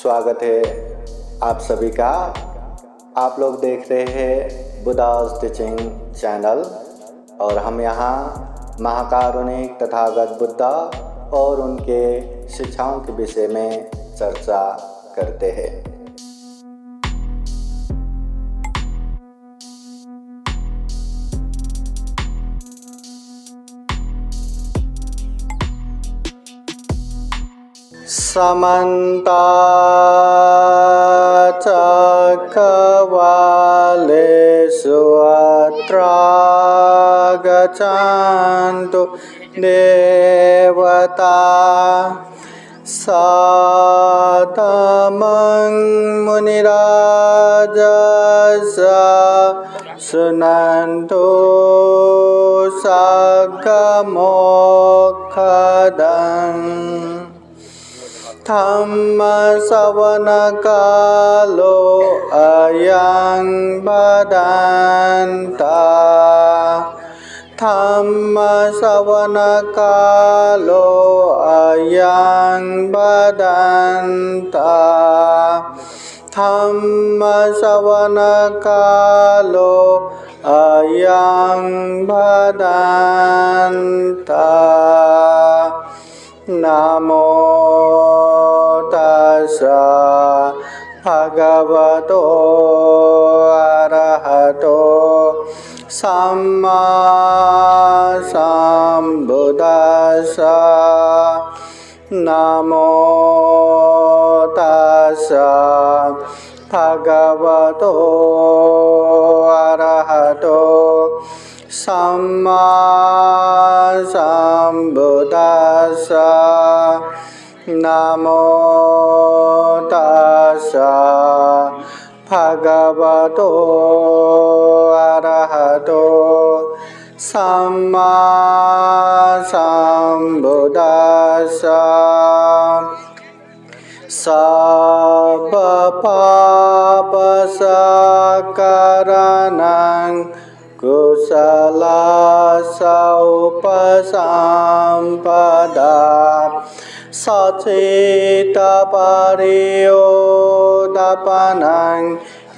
स्वागत है आप सभी का। आप लोग देख रहे हैं बुद्धास टीचिंग चैनल और हम यहाँ महाकारुणिक तथागत बुद्धा और उनके शिक्षाओं के विषय में चर्चा करते हैं। समन्ता चक्रवालेषु अत्रा गच्छन्तु देवता सातमं मुनिराजस्य शृण्वन्तु सद्गमोक्षदम् धम्मश्रवणकालो अयं भदन्ता धम्मश्रवणकालो अयं भदन्ता धम्मश्रवणकालो अयं भदन्ता। नमो तस्सा भगवतो अरहतो सम्मा सम्बुद्दस्सा। नमो तस्सा भगवतो अरहतो सम्मा सम्बुद्दस्सा। नमो तस्सा भगवतो अरहतो सम्मा सम्बुद्दस्सा। सर्वपापसकरणं कुशलसौपसम्पदा सचेतपरियोदापनं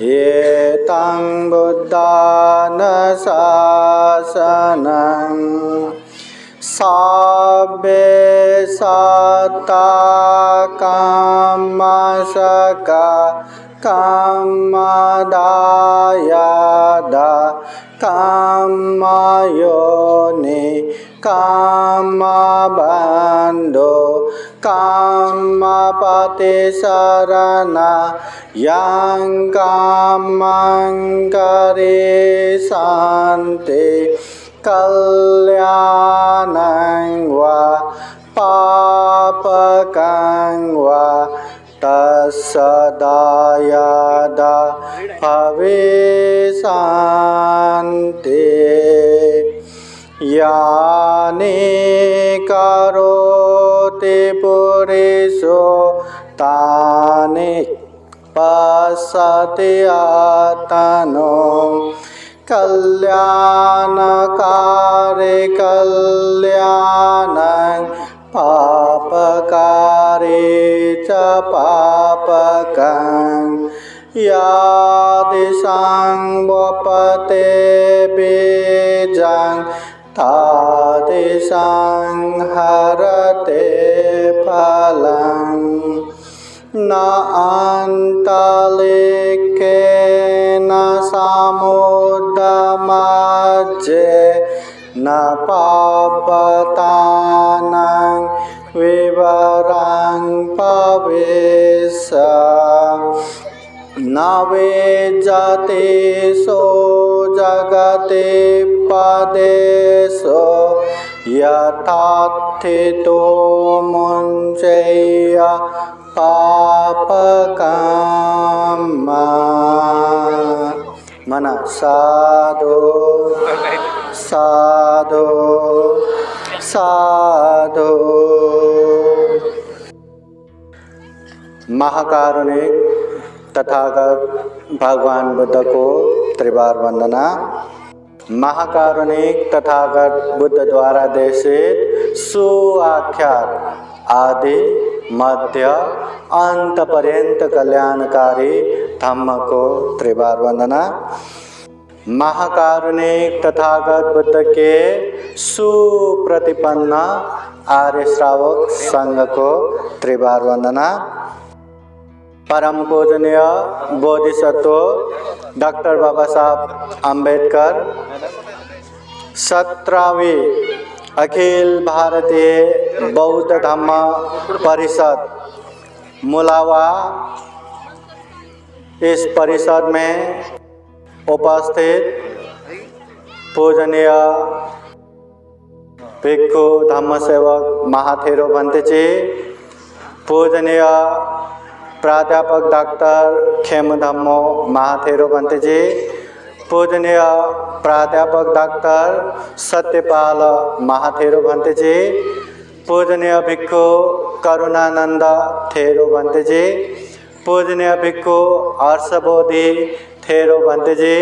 एतं बुद्धानुशासनं। सब्बे सत्ता कामसका कामदायदा कामयोनि कामबन्धो कामपतिशरणा यं कामं करिष्यन्ति कल्याणं वा पापकं वा तत्सदायदा भविष्यन्ति। यानि करोति पुरुषो तानि पश्यति आत्मनो कल्याणकारि कल्याणं पापकारि च पापकं। यादिशं वपते बीजं तादिशं हरते फलं। न अन्तलिखेन समुद्रमध्ये न पापतानं विवरं भविष्यति। न वेज्जति सो जगति पदेशो यथास्थितो मुञ्चेय पापकामा। मन साधु साधु साधु। महाकारुणिक तथागत भगवान बुद्ध को त्रिबार वंदना। महाकारुणिक तथागत बुद्ध द्वारा देशित सुआख्यात आदि मध्य अंत पर्यंत कल्याणकारी धम्म को त्रिबार वंदना। महाकारुणिक तथागत बुद्ध के सुप्रतिपन्न आर्य श्रावक संघ को त्रिबार वंदना। परम पूजनीय बोधिसत्व डॉक्टर बाबा साहब अम्बेडकर 17वीं अखिल भारतीय बौद्ध धम्म परिषद मुलावा, इस परिषद में उपस्थित पूजनीय भिक्षु धम्म सेवक महाथेरो भंते जी, पूजनीय प्राध्यापक डॉक्टर खेम धम्मो महाथेरो भंते जी, पूजनीय प्राध्यापक डॉक्टर सत्यपाल महाथेरो भंते जी, पूजनीय भिक्षु करुणानंद थेरो भंते जी, पूजनीय भिक्षु हर्षबोधि थेरो भंते जी,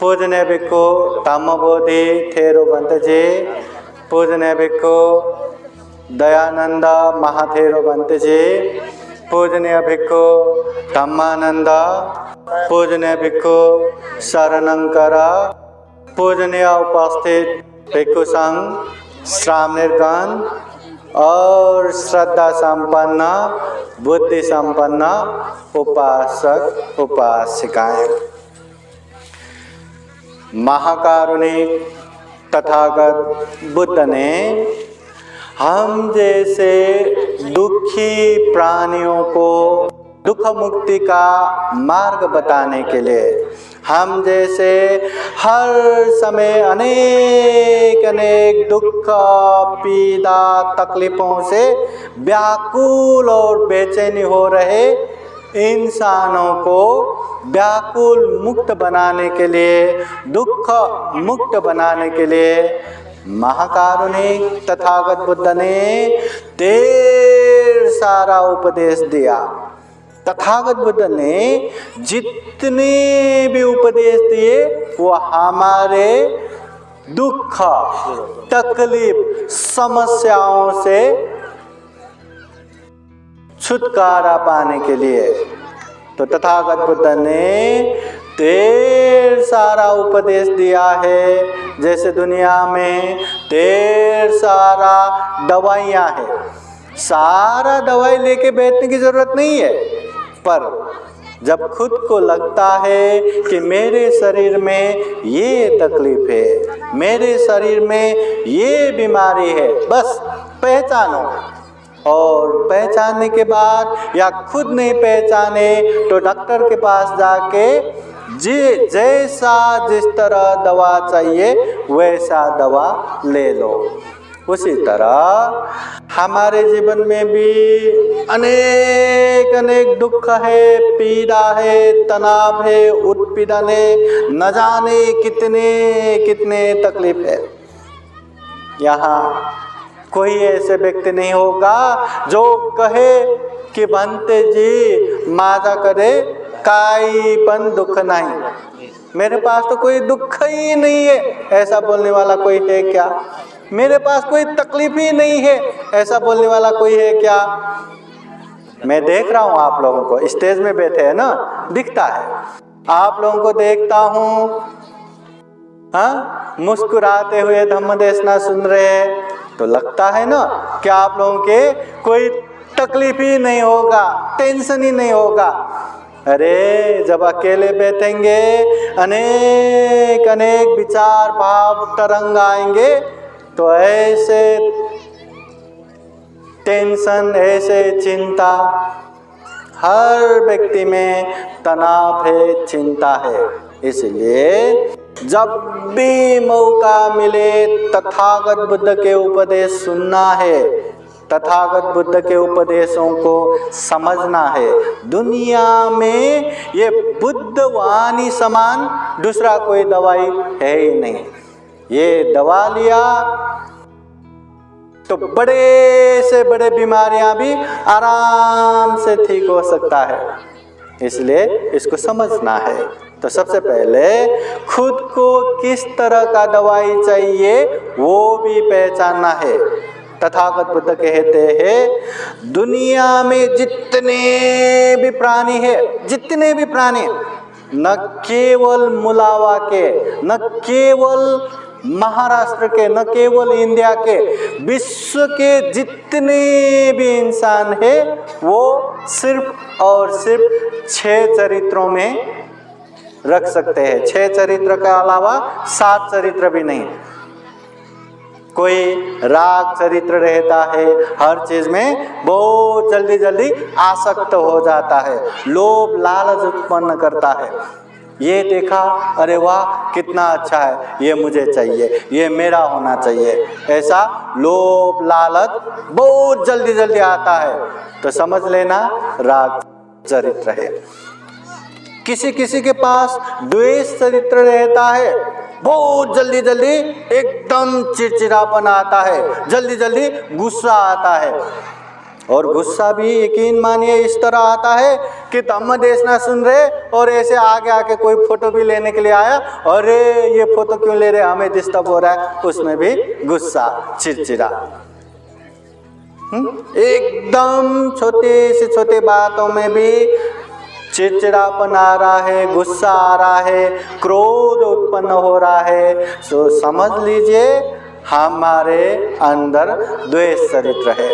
पूजनीय भिक्षु धम्मबोधि थेरो भंते जी, पूजनीय भिक्षु दयानंद महाथेरो भंते जी, पूजनीय भिक्षु धम्मानंद, पूजनीय भिक्षु शरणंकर, पूजनीय उपस्थित भिक्षु संघ श्रामनिर्गण और श्रद्धा संपन्न बुद्धि संपन्न उपासक उपासिकाएं। महाकारुणिक तथागत बुद्ध ने हम जैसे दुखी प्राणियों को दुख मुक्ति का मार्ग बताने के लिए, हम जैसे हर समय अनेक अनेक दुख पीड़ा तकलीफों से व्याकुल और बेचैनी हो रहे इंसानों को व्याकुल मुक्त बनाने के लिए, दुख मुक्त बनाने के लिए महाकारुणिक तथागत बुद्ध ने ढेर सारा उपदेश दिया। तथागत बुद्ध ने जितने भी उपदेश दिए वो हमारे दुख तकलीफ समस्याओं से छुटकारा पाने के लिए। तो तथागत बुद्ध ने ढेर सारा उपदेश दिया है। जैसे दुनिया में ढेर सारा दवाइयाँ हैं, सारा दवाई लेके बैठने की जरूरत नहीं है, पर जब खुद को लगता है कि मेरे शरीर में ये तकलीफ है, मेरे शरीर में ये बीमारी है, बस पहचानो। और पहचानने के बाद या खुद नहीं पहचाने तो डॉक्टर के पास जाके जैसा जिस तरह दवा चाहिए वैसा दवा ले लो। उसी तरह हमारे जीवन में भी अनेक अनेक दुख है, पीड़ा है, तनाव है, उत्पीड़न है, न जाने कितने कितने तकलीफ है। यहाँ कोई ऐसे व्यक्ति नहीं होगा जो कहे कि भंते जी माझा करे काई पण दुख नहीं, मेरे पास तो कोई दुख ही नहीं है, ऐसा बोलने वाला कोई है क्या? मेरे पास कोई तकलीफ ही नहीं है, ऐसा बोलने वाला कोई है क्या? मैं देख रहा हूँ आप लोगों को, स्टेज में बैठे हैं ना, दिखता है, आप लोगों को देखता हूँ, हाँ, मुस्कुराते हुए धम्म देशना सुन रहे हैं, तो लगता है ना कि आप लोगों के कोई तकलीफ ही नहीं होगा, टेंशन ही नहीं होगा। अरे जब अकेले बैठेंगे अनेक अनेक विचार भाव तरंग आएंगे, तो ऐसे टेंशन, ऐसे चिंता, हर व्यक्ति में तनाव है, चिंता है। इसलिए जब भी मौका मिले तथागत बुद्ध के उपदेश सुनना है, तथागत बुद्ध के उपदेशों को समझना है। दुनिया में ये बुद्ध वाणी समान दूसरा कोई दवाई है ही नहीं। ये दवा लिया तो बड़े से बड़े बीमारियां भी आराम से ठीक हो सकता है। इसलिए इसको समझना है। तो सबसे पहले खुद को किस तरह का दवाई चाहिए वो भी पहचानना है। तथागत बुद्ध कहते हैं दुनिया में जितने भी प्राणी है, जितने भी प्राणी, न केवल मुलावा के, न केवल महाराष्ट्र के, न केवल इंडिया के, विश्व के जितने भी इंसान है वो सिर्फ और सिर्फ 6 चरित्रों में रख सकते हैं। 6 चरित्र के अलावा 7 चरित्र भी नहीं। कोई राग चरित्र रहता है, हर चीज में बहुत जल्दी जल्दी आसक्त हो जाता है, लोभ लालच उत्पन्न करता है। ये देखा, अरे वाह कितना अच्छा है, ये मुझे चाहिए, ये मेरा होना चाहिए, ऐसा लोभ लालच बहुत जल्दी जल्दी आता है, तो समझ लेना राग चरित्र है। किसी किसी के पास द्वेष चरित्र रहता है, बहुत जल्दी जल्दी एकदम चिड़चिड़ापन आता है, जल्दी जल्दी गुस्सा आता है। और गुस्सा भी यकीन मानिए इस तरह आता है कि धम्म देश ना सुन रहे और ऐसे आगे आके कोई फोटो भी लेने के लिए आया, अरे ये फोटो क्यों ले रहे, हमें डिस्टर्ब हो रहा है, उसमें भी गुस्सा, चिड़चिड़ा। एकदम छोटे से छोटे बातों में भी चिड़चिड़ापन आ रहा है, गुस्सा आ रहा है, क्रोध उत्पन्न हो रहा है। सो समझ लीजिए हमारे अंदर द्वेष चरित्र है।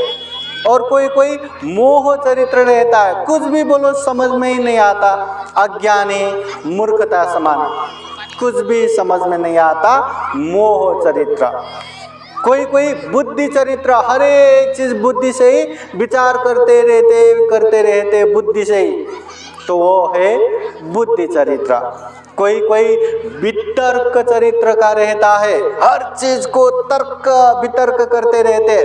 और कोई कोई मोह चरित्र रहता है, कुछ भी बोलो समझ में ही नहीं आता, अज्ञानी मूर्खता समान, कुछ भी समझ में नहीं आता, मोह चरित्र। कोई कोई बुद्धि चरित्र, हर एक चीज बुद्धि से ही विचार करते रहते बुद्धि से ही, तो वो है बुद्धि चरित्र। कोई कोई वितर्क चरित्र का रहता है, हर चीज को तर्क वितर्क करते रहते।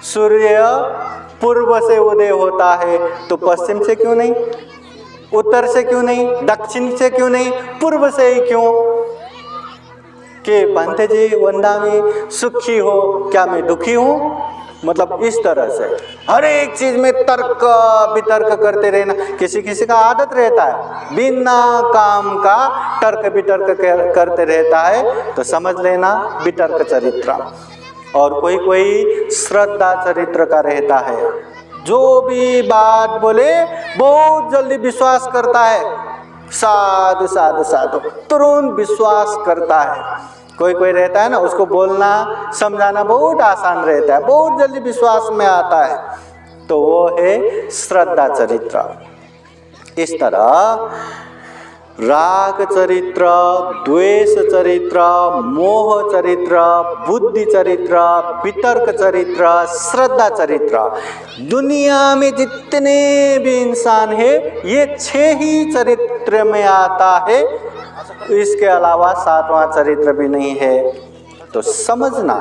सूर्य पूर्व से उदय होता है तो पश्चिम से क्यों नहीं, उत्तर से क्यों नहीं, दक्षिण से क्यों नहीं, पूर्व से ही क्यों? कि पंत जी वंदा में सुखी हो, क्या मैं दुखी हूँ? मतलब इस तरह से हर एक चीज में तर्क वितर्क करते रहना। किसी किसी का आदत रहता है बिना काम का तर्क वितर्क करते रहता है, तो समझ लेना वितर्क चरित्र। और कोई कोई श्रद्धा चरित्र का रहता है, जो भी बात बोले बहुत जल्दी विश्वास करता है, साधु साधु साधु तुरंत विश्वास करता है। कोई कोई रहता है ना, उसको बोलना समझाना बहुत आसान रहता है, बहुत जल्दी विश्वास में आता है, तो वो है श्रद्धा चरित्र। इस तरह राग चरित्र, द्वेष चरित्र, मोह चरित्र, बुद्धि चरित्र, वितर्क चरित्र, श्रद्धा चरित्र, दुनिया में जितने भी इंसान है ये 6 ही चरित्र में आता है, इसके अलावा 7वां चरित्र भी नहीं है। तो समझना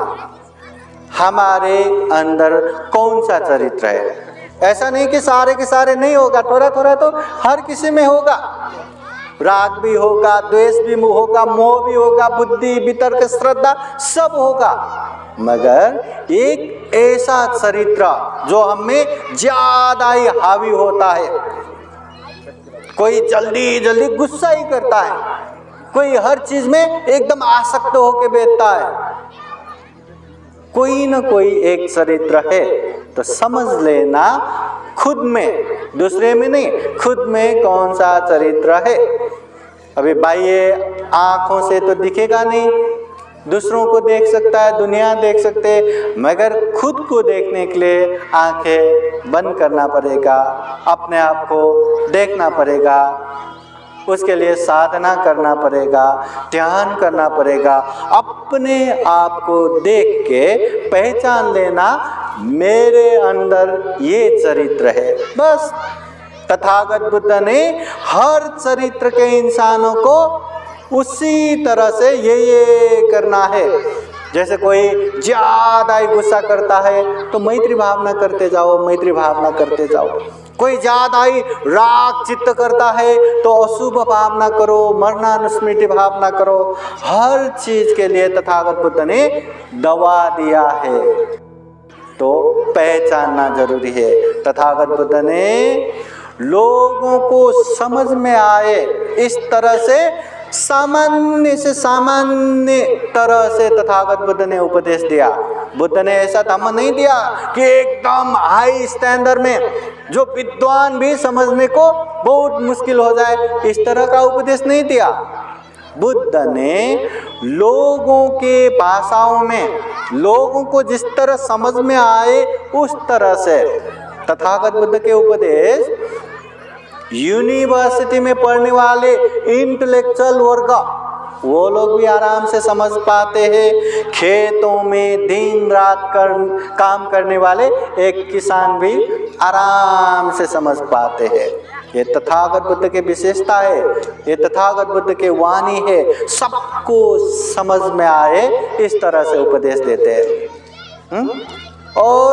हमारे अंदर कौन सा चरित्र है। ऐसा नहीं कि सारे के सारे नहीं होगा, थोड़ा थोड़ा तो हर किसी में होगा। राग भी होगा, द्वेष भी होगा, मोह भी होगा, बुद्धि वितर्क श्रद्धा सब होगा, मगर एक ऐसा चरित्र जो हमें ज्यादा ही हावी होता है। कोई जल्दी जल्दी गुस्सा ही करता है, कोई हर चीज में एकदम आसक्त होकर बैठता है, कोई न कोई एक चरित्र है। तो समझ लेना खुद में, दूसरे में नहीं, खुद में कौन सा चरित्र है। अभी बाह्य आंखों से तो दिखेगा नहीं, दूसरों को देख सकता है, दुनिया देख सकते हैं, मगर खुद को देखने के लिए आंखें बंद करना पड़ेगा, अपने आप को देखना पड़ेगा, उसके लिए साधना करना पड़ेगा, ध्यान करना पड़ेगा, अपने आप को देख के पहचान लेना मेरे अंदर ये चरित्र है। बस तथागत बुद्ध ने हर चरित्र के इंसानों को उसी तरह से ये करना है। जैसे कोई ज्यादा ही गुस्सा करता है तो मैत्री भावना करते जाओ, मैत्री भावना करते जाओ। कोई ज्यादा ही राग चित्त करता है तो अशुभ भावना करो, मरणानुस्मृति भावना करो। हर चीज के लिए तथागत बुद्ध ने दवा दिया है, तो पहचानना जरूरी है। तथागत बुद्ध ने लोगों को समझ में आए इस तरह से सामान्य से सामान्य तरह से तथागत बुद्ध ने उपदेश दिया। बुद्ध ने ऐसा धम्म नहीं दिया कि एकदम हाई स्टैंडर्ड में जो विद्वान भी समझने को बहुत मुश्किल हो जाए, इस तरह का उपदेश नहीं दिया। बुद्ध ने लोगों के भाषाओं में लोगों को जिस तरह समझ में आए उस तरह से तथागत बुद्ध के उपदेश यूनिवर्सिटी में पढ़ने वाले इंटेलेक्चुअल वर्ग वो लोग भी आराम से समझ पाते हैं। खेतों में दिन रात काम करने वाले एक किसान भी आराम से समझ पाते हैं। ये तथागत बुद्ध की विशेषता है, ये तथागत बुद्ध की वाणी है, सबको समझ में आए इस तरह से उपदेश देते हैं। और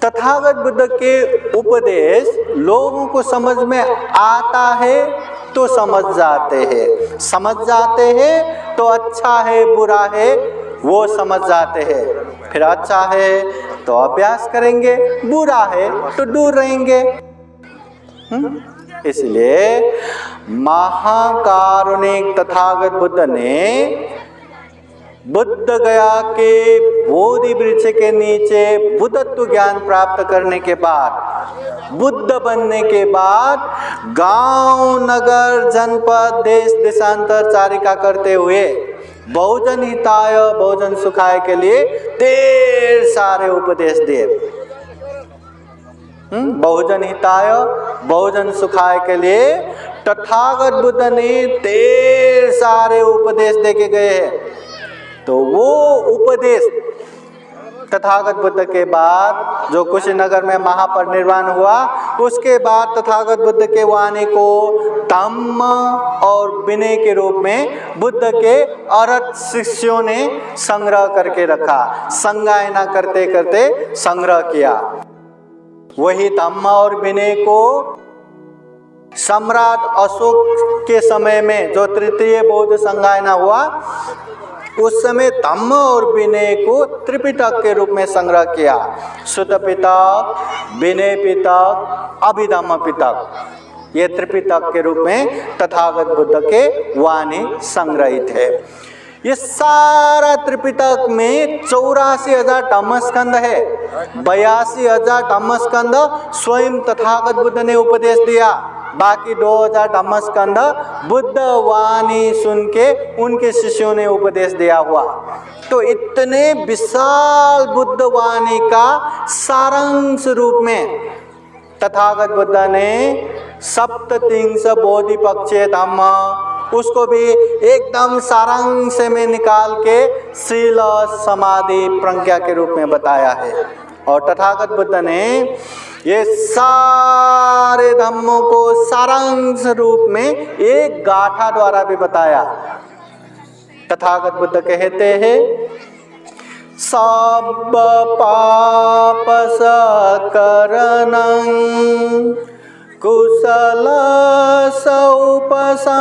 तथागत बुद्ध के उपदेश लोगों को समझ में आता है तो समझ जाते हैं तो अच्छा है बुरा है वो समझ जाते हैं, फिर अच्छा है तो अभ्यास करेंगे, बुरा है तो दूर रहेंगे। इसलिए महाकारुणिक तथागत बुद्ध ने बुद्ध गया के बोधि वृक्ष के नीचे बुद्धत्व ज्ञान प्राप्त करने के बाद, बुद्ध बनने के बाद गांव नगर जनपद देश देशांतर चारिका करते हुए बहुजन हिताय बहुजन सुखाय के लिए ढेर सारे उपदेश दिए। बहुजन हिताय बहुजन सुखाय के लिए तथागत बुद्ध ने ढेर सारे उपदेश देके गए हैं। तो वो उपदेश तथागत बुद्ध के बाद जो कुशीनगर में महापरिनिर्वाण हुआ, उसके बाद तथागत बुद्ध के वाणी को धम्म और विनय के रूप में बुद्ध के अरहत शिष्यों ने संग्रह करके रखा, संगायना करते करते संग्रह किया। वही धम्म और विनय को सम्राट अशोक के समय में जो तृतीय बौद्ध संगायना हुआ, उस समय धम्म और विनय को त्रिपिटक के रूप में संग्रह किया। सुत्त पिटक, विनय पिटक, अभिधम्म पिटक, ये त्रिपिटक के रूप में तथागत बुद्ध के वाणी संग्रहित है। ये सारा त्रिपिटक में 84,000 धम्मस्कंद है। 82,000 धम्मस्कंद स्वयं तथागत बुद्ध ने उपदेश दिया, बाकी 2,000 धम्मस्कंद बुद्ध वाणी सुन के उनके शिष्यों ने उपदेश दिया हुआ। तो इतने विशाल बुद्ध वाणी का सारांश रूप में तथागत बुद्ध ने सप्ततिंश बोधिपक्षे धम्म, उसको भी एकदम सारांश में निकाल के शील समाधि प्रज्ञा के रूप में बताया है। और तथागत बुद्ध ने ये सारे धम्मों को सारांश रूप में एक गाथा द्वारा भी बताया। तथागत बुद्ध कहते हैं, सब पाप सकरणं कुशल सौपसंपदा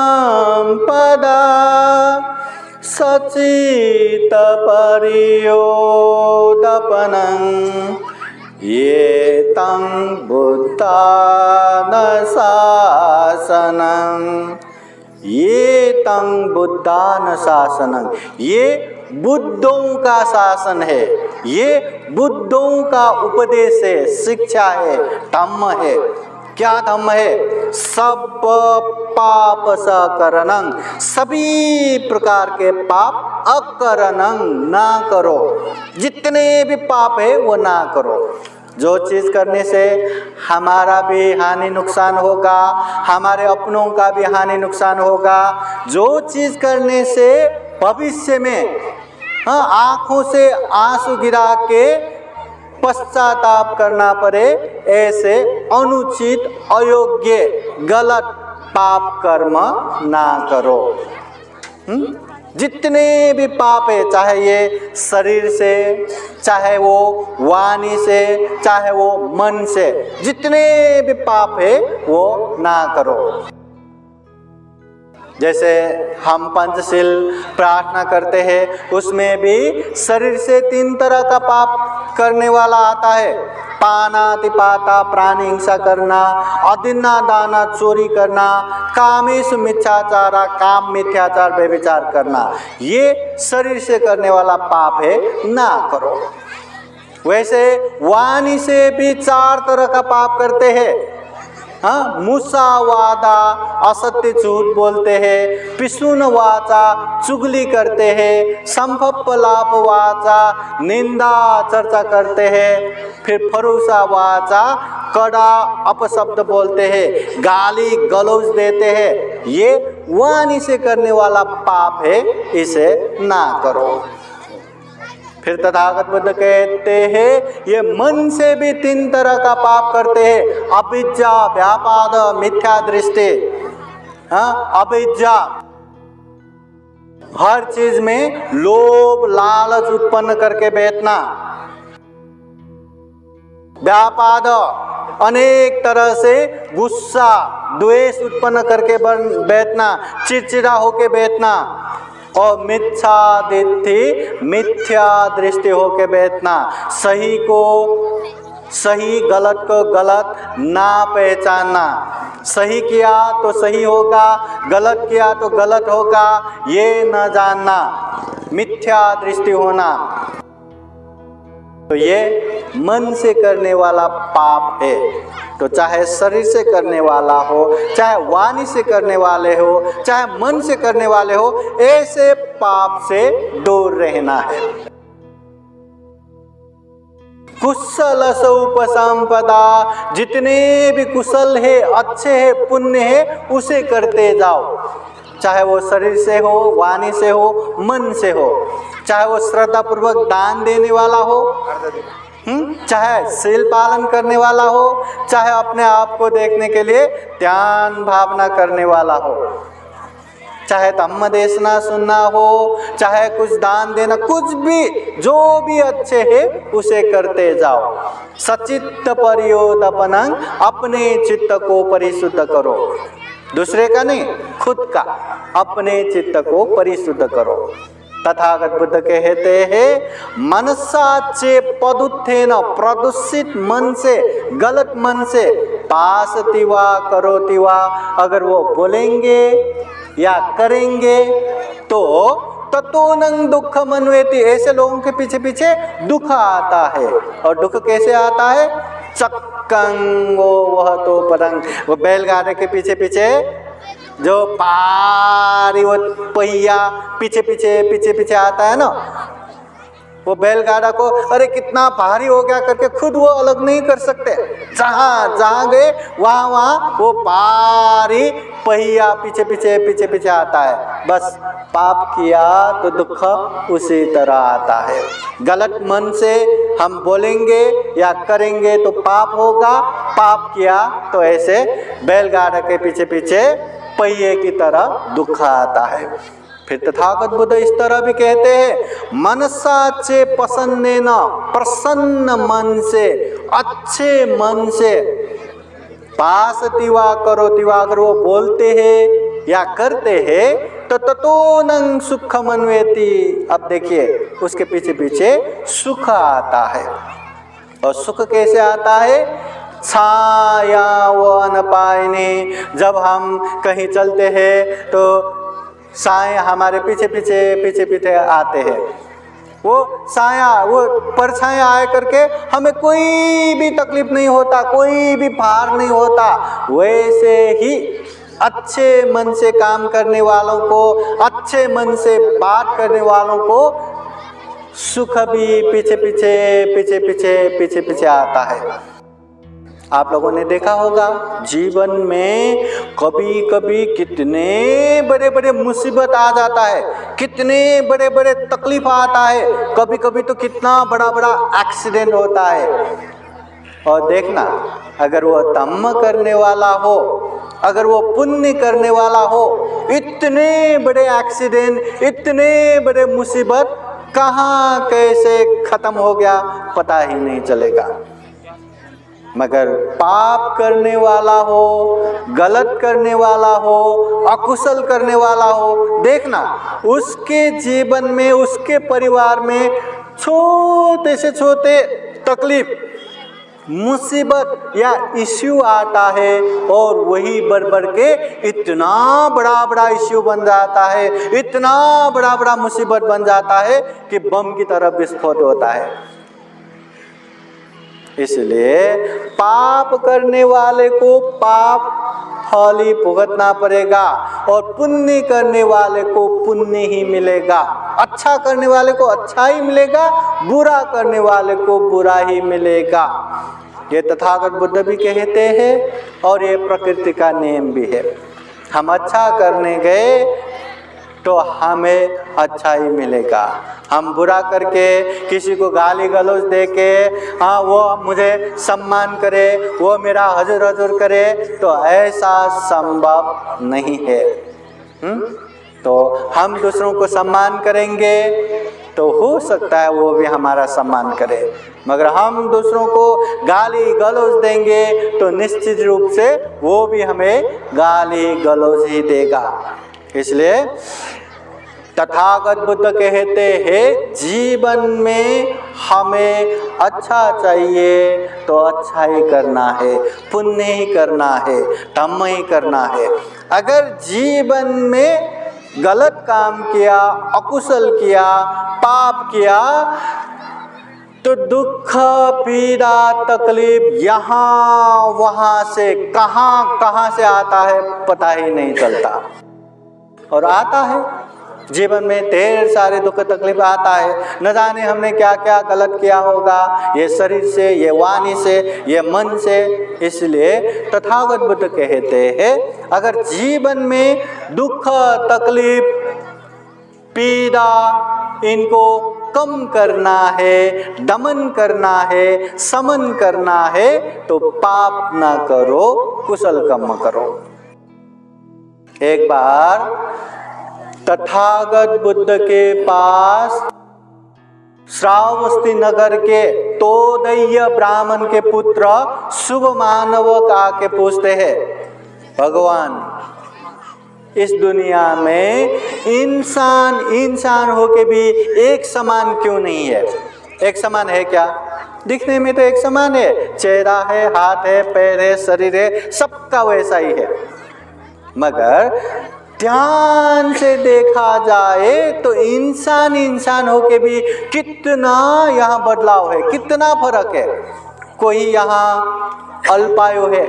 सचित परियोदपनं ये तं बुद्धान शासनं, ये तं बुद्धान शासनं, ये बुद्धों का शासन है, ये बुद्धों का उपदेश है, शिक्षा है, धम्म है। क्या धम्म है? सब पाप सकरणं, सभी प्रकार के पाप अकरणं, ना करो। जितने भी पाप है वो ना करो। जो चीज़ करने से हमारा भी हानि नुकसान होगा, हमारे अपनों का भी हानि नुकसान होगा, जो चीज़ करने से भविष्य में आँखों से आंसू गिरा के पश्चाताप करना पड़े, ऐसे अनुचित अयोग्य गलत पाप कर्म ना करो। जितने भी पाप है, चाहे ये शरीर से, चाहे वो वाणी से, चाहे वो मन से, जितने भी पाप है वो ना करो। जैसे हम पंचशील प्रार्थना करते हैं, उसमें भी शरीर से 3 तरह का पाप करने वाला आता है। पानातिपाता, प्राणी हिंसा करना, अदिन्ना दाना, चोरी करना, कामेषु मिथ्याचारा, काम मिथ्याचार, व्यभिचार करना, ये शरीर से करने वाला पाप है, ना करो। वैसे वाणी से भी 4 तरह का पाप करते हैं। हाँ, मुसावादा, असत्य झूठ बोलते हैं, पिसून वाचा, चुगली करते हैं, संभपलाप वाचा, निंदा चर्चा करते हैं, फिर फरूसा वाचा, कड़ा अपशब्द बोलते हैं, गाली गलौज देते हैं। ये वाणी से करने वाला पाप है, इसे ना करो। फिर तथागत बुद्ध कहते हैं ये मन से भी 3 तरह का पाप करते हैं। अविद्या, व्यापाद, मिथ्या दृष्टि। हाँ, अविद्या, हर चीज में लोभ लालच उत्पन्न करके बैठना। व्यापाद, अनेक तरह से गुस्सा द्वेष उत्पन्न करके बैठना, चिड़चिड़ा होके बैठना। और मिथ्या दृष्टि होके बैठना, सही को सही, गलत को गलत ना पहचानना। सही किया तो सही होगा, गलत किया तो गलत होगा, ये न जानना, मिथ्या दृष्टि होना। तो ये मन से करने वाला पाप है। तो चाहे शरीर से करने वाला हो, चाहे वाणी से करने वाले हो, चाहे मन से करने वाले हो, ऐसे पाप से दूर रहना है। कुशल उपसंपदा, जितने भी कुशल है, अच्छे है, पुण्य है, उसे करते जाओ। चाहे वो शरीर से हो, वाणी से हो, मन से हो। चाहे वो श्रद्धा पूर्वक दान देने वाला हो, चाहे शील पालन करने वाला हो, चाहे अपने आप को देखने के लिए ध्यान भावना करने वाला हो, चाहे धम्म देशना सुनना हो, चाहे कुछ दान देना, कुछ भी, जो भी अच्छे है उसे करते जाओ। सचित्त परियोदपनं, अपने चित्त को परिशुद्ध करो। दूसरे का नहीं, खुद का, अपने चित्त को परिशुद्ध करो। तथागत बुद्ध कहते हैं मनसाचे पदुत्थेन, प्रदूषित मन से, गलत मन से, पासति वा करोति वा, अगर वो बोलेंगे या करेंगे तो ततोनं दुख मनवेति, ऐसे लोगों के पीछे पीछे दुख आता है। और दुख कैसे आता है? चक्कं वो वह तो परंग, वो बैलगाड़े के पीछे पीछे जो पारी वो पहिया पीछे पीछे आता है ना, वो बैलगाड़ा को अरे कितना भारी हो गया करके खुद वो अलग नहीं कर सकते। जहाँ गए वहाँ वो भारी पहिया पीछे आता है। बस पाप किया तो दुख उसी तरह आता है। गलत मन से हम बोलेंगे या करेंगे तो पाप होगा, पाप किया तो ऐसे बैलगाड़ा के पीछे पहिए की तरह दुख आता है। फिर तथागत बुद्ध इस तरह भी कहते हैं मनसाचे पसन्नेन, प्रसन्न मन से, अच्छे मन से, पासति वा करोति वा, अगर वो बोलते हैं या करते हैं तो ततोनं सुख मनवेति। अब देखिए उसके पीछे सुख आता है। और सुख कैसे आता है? छाया वन पायने, जब हम कहीं चलते हैं तो साया हमारे पीछे आते हैं। वो साया, वो परछाया आए करके हमें कोई भी तकलीफ नहीं होता, कोई भी भार नहीं होता। वैसे ही अच्छे मन से काम करने वालों को, अच्छे मन से बात करने वालों को सुख भी पीछे आता है। आप लोगों ने देखा होगा जीवन में कभी कभी कितने बड़े मुसीबत आ जाता है, कितने बड़े तकलीफ आता है, कभी कभी तो कितना बड़ा एक्सीडेंट होता है। और देखना अगर वो धम्म करने वाला हो, अगर वो पुण्य करने वाला हो, इतने बड़े एक्सीडेंट, इतने बड़े मुसीबत कहाँ कैसे खत्म हो गया पता ही नहीं चलेगा। मगर पाप करने वाला हो, गलत करने वाला हो, अकुशल करने वाला हो, देखना उसके जीवन में, उसके परिवार में छोटे से छोटे तकलीफ, मुसीबत या इश्यू आता है और वही बढ़ बढ़ के इतना बड़ा बड़ा इश्यू बन जाता है, इतना बड़ा बड़ा मुसीबत बन जाता है कि बम की तरह विस्फोट होता है। इसलिए पाप करने वाले को पाप फल ही भुगतना पड़ेगा और पुण्य करने वाले को पुण्य ही मिलेगा। अच्छा करने वाले को अच्छा ही मिलेगा, बुरा करने वाले को बुरा ही मिलेगा। ये तथागत बुद्ध भी कहते हैं और ये प्रकृति का नियम भी है। हम अच्छा करने गए तो हमें अच्छा ही मिलेगा। हम बुरा करके किसी को गाली गलौज दे के हाँ वो मुझे सम्मान करे, वो मेरा हजूर हजूर करे, तो ऐसा संभव नहीं है। तो हम दूसरों को सम्मान करेंगे तो हो सकता है वो भी हमारा सम्मान करे, मगर हम दूसरों को गाली गलौज देंगे तो निश्चित रूप से वो भी हमें गाली गलौज ही देगा। इसलिए तथागत बुद्ध कहते हैं जीवन में हमें अच्छा चाहिए तो अच्छा ही करना है, पुण्य ही करना है, धम्म ही करना है। अगर जीवन में गलत काम किया, अकुशल किया, पाप किया तो दुख, पीड़ा, तकलीफ यहाँ वहाँ से कहाँ से आता है पता ही नहीं चलता। और आता है जीवन में ढेर सारे दुख तकलीफ आता है, न जाने हमने क्या क्या गलत किया होगा, ये शरीर से, ये वाणी से, ये मन से। इसलिए तथागत बुद्ध कहते हैं अगर जीवन में दुख, तकलीफ, पीड़ा इनको कम करना है, दमन करना है, समन करना है तो पाप ना करो, कुशल कर्म करो। एक बार तथागत बुद्ध के पास श्रावस्ती नगर के तोदय ब्राह्मण के पुत्र शुभ मानव आके पूछते हैं, भगवान इस दुनिया में इंसान होके भी एक समान क्यों नहीं है? एक समान है क्या? दिखने में तो एक समान है, चेहरा है, हाथ है, पैर है, शरीर है, सबका वैसा ही है, मगर ध्यान से देखा जाए तो इंसान होके भी कितना यहाँ बदलाव है, कितना फर्क है। कोई यहाँ अल्पायु है,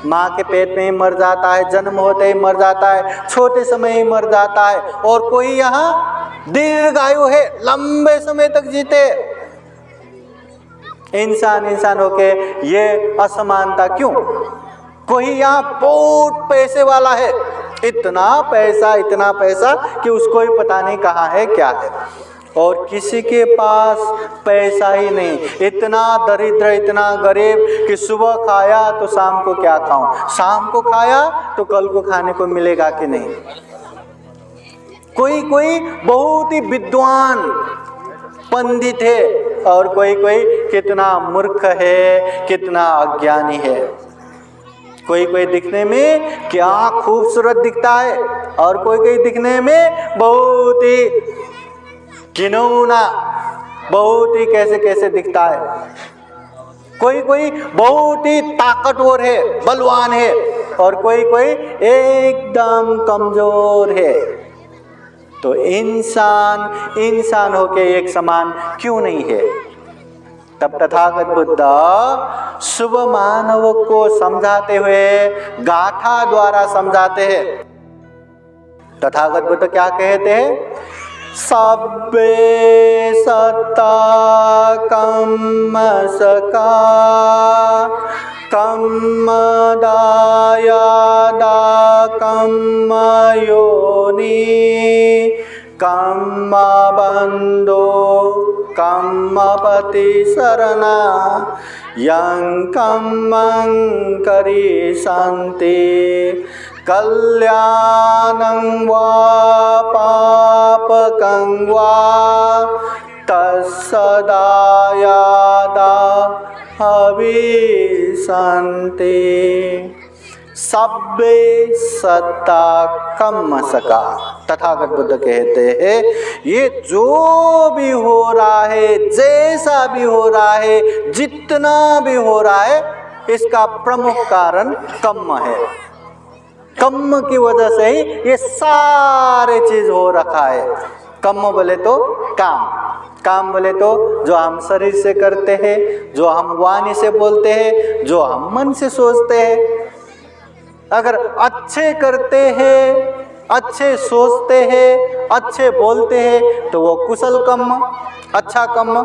माँ के पेट में ही मर जाता है, जन्म होते ही मर जाता है, छोटे समय ही मर जाता है, और कोई यहाँ दीर्घायु है, लंबे समय तक जीते। इंसान होके ये असमानता क्यों? कोई यहाँ बहुत पैसे वाला है, इतना पैसा कि उसको ही पता नहीं कहाँ है क्या है, और किसी के पास पैसा ही नहीं, इतना दरिद्र, इतना गरीब कि सुबह खाया तो शाम को क्या खाऊं, शाम को खाया तो कल को खाने को मिलेगा कि नहीं। कोई बहुत ही विद्वान पंडित है और कोई कितना मूर्ख है, कितना अज्ञानी है। कोई दिखने में क्या खूबसूरत दिखता है और कोई दिखने में बहुत ही घिनौना, बहुत ही कैसे दिखता है। कोई बहुत ही ताकतवर है, बलवान है, और कोई एकदम कमजोर है। तो इंसान होके एक समान क्यों नहीं है? तब तथागत बुद्ध शुभ मानव को समझाते हुए गाथा द्वारा समझाते हैं। तथागत बुद्ध क्या कहते हैं? सब्बे सत्ता कम्म सका कम्म दायादा कम्म योनि कम्म बंधो कम्मपति शरणा यं कम्मं करिष्यन्ति कल्याणं वा पापकं वा तत्सदायादा हविषन्ति सब्बे सत्ता कम्मसका। तथागत बुद्ध कहते हैं ये जो भी हो रहा है, जैसा भी हो रहा है, जितना भी हो रहा है, इसका प्रमुख कारण कर्म है। कर्म की वजह से ही ये सारे चीज हो रखा है। कर्म बोले तो काम, काम बोले तो जो हम शरीर से करते हैं, जो हम वाणी से बोलते हैं, जो हम मन से सोचते हैं। अगर अच्छे करते हैं, अच्छे सोचते हैं, अच्छे बोलते हैं तो वो कुशल कर्म, अच्छा कर्म।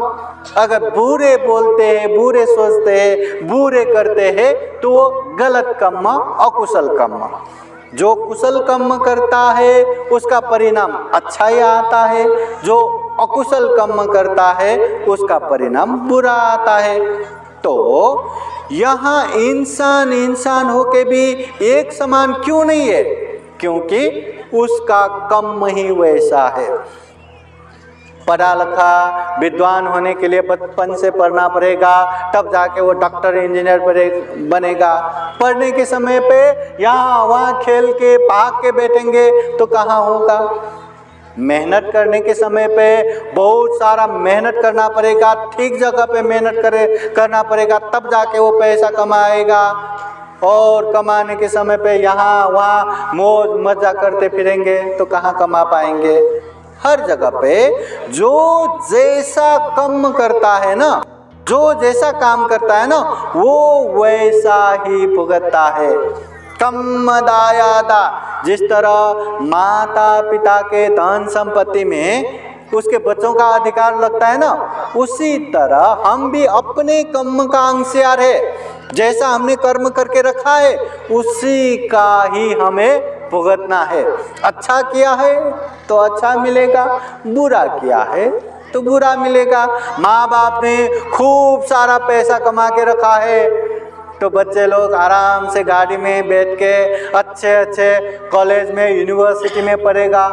अगर बुरे बोलते हैं, बुरे सोचते हैं, बुरे करते हैं तो वो गलत कर्म, अकुशल कर्म। जो कुशल कर्म करता है उसका परिणाम अच्छा ही आता है, जो अकुशल कर्म करता है उसका परिणाम बुरा आता है। तो यहाँ इंसान इंसान होके भी एक समान क्यों नहीं है? क्योंकि उसका कर्म ही वैसा है। पढ़ा लिखा विद्वान होने के लिए बचपन से पढ़ना पड़ेगा, तब जाके वो डॉक्टर इंजीनियर बनेगा। पढ़ने के समय पे यहाँ वहाँ खेल के भाग के बैठेंगे तो कहाँ होगा? मेहनत करने के समय पे बहुत सारा मेहनत करना पड़ेगा, ठीक जगह पे मेहनत करना पड़ेगा, तब जाके वो पैसा कमाएगा। और कमाने के समय पे यहाँ वहाँ मौज मजा करते फिरेंगे तो कहाँ कमा पाएंगे? हर जगह पे जो जैसा कर्म करता है ना, जो जैसा काम करता है ना, वो वैसा ही भुगतता है। कर्म दायादा, जिस तरह माता पिता के धन संपत्ति में उसके बच्चों का अधिकार लगता है ना, उसी तरह हम भी अपने कर्म का अंशीदार है। जैसा हमने कर्म करके रखा है उसी का ही हमें भुगतना है। अच्छा किया है तो अच्छा मिलेगा, बुरा किया है तो बुरा मिलेगा। माँ बाप ने खूब सारा पैसा कमा के रखा है तो बच्चे लोग आराम से गाड़ी में बैठ के अच्छे अच्छे कॉलेज में, यूनिवर्सिटी में पढ़ेगा।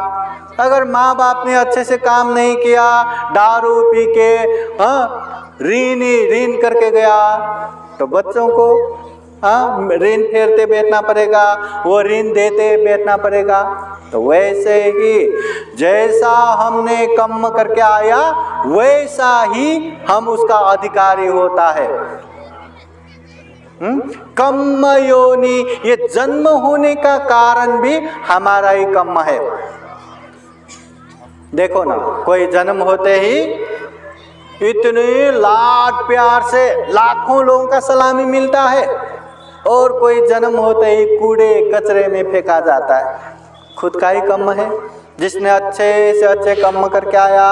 अगर माँ बाप ने अच्छे से काम नहीं किया, दारू पी के ऋण करके गया तो बच्चों को ऋण फेरते बैठना पड़ेगा, वो ऋण देते बैठना पड़ेगा। तो वैसे ही जैसा हमने कर्म करके आया वैसा ही हम उसका अधिकारी होता है। कर्म योनि, ये जन्म होने का कारण भी हमारा ही कर्म है। देखो ना, कोई जन्म होते ही इतने लाड प्यार से लाखों लोगों का सलामी मिलता है, और कोई जन्म होते ही कूड़े कचरे में फेंका जाता है। खुद का ही कर्म है। जिसने अच्छे से अच्छे कर्म करके आया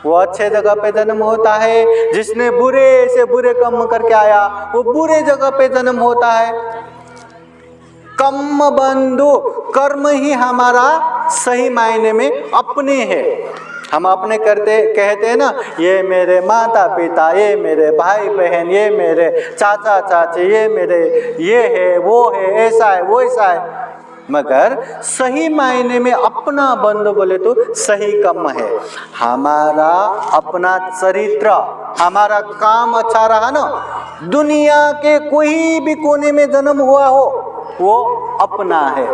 वो अच्छे जगह पे जन्म होता है, जिसने बुरे से बुरे कर्म करके आया वो बुरे जगह पे जन्म होता है। कर्म बंधु, कर्म ही हमारा सही मायने में अपने है। हम अपने कहते हैं ना, ये मेरे माता पिता, ये मेरे भाई बहन, ये मेरे चाचा चाची, ये मेरे ये है, वो है, ऐसा है, वो ऐसा है। मगर सही मायने में अपना बंधु बोले तो सही कर्म है। हमारा अपना चरित्र, हमारा काम अच्छा रहा ना, दुनिया के कोई भी कोने में जन्म हुआ हो वो अपना है।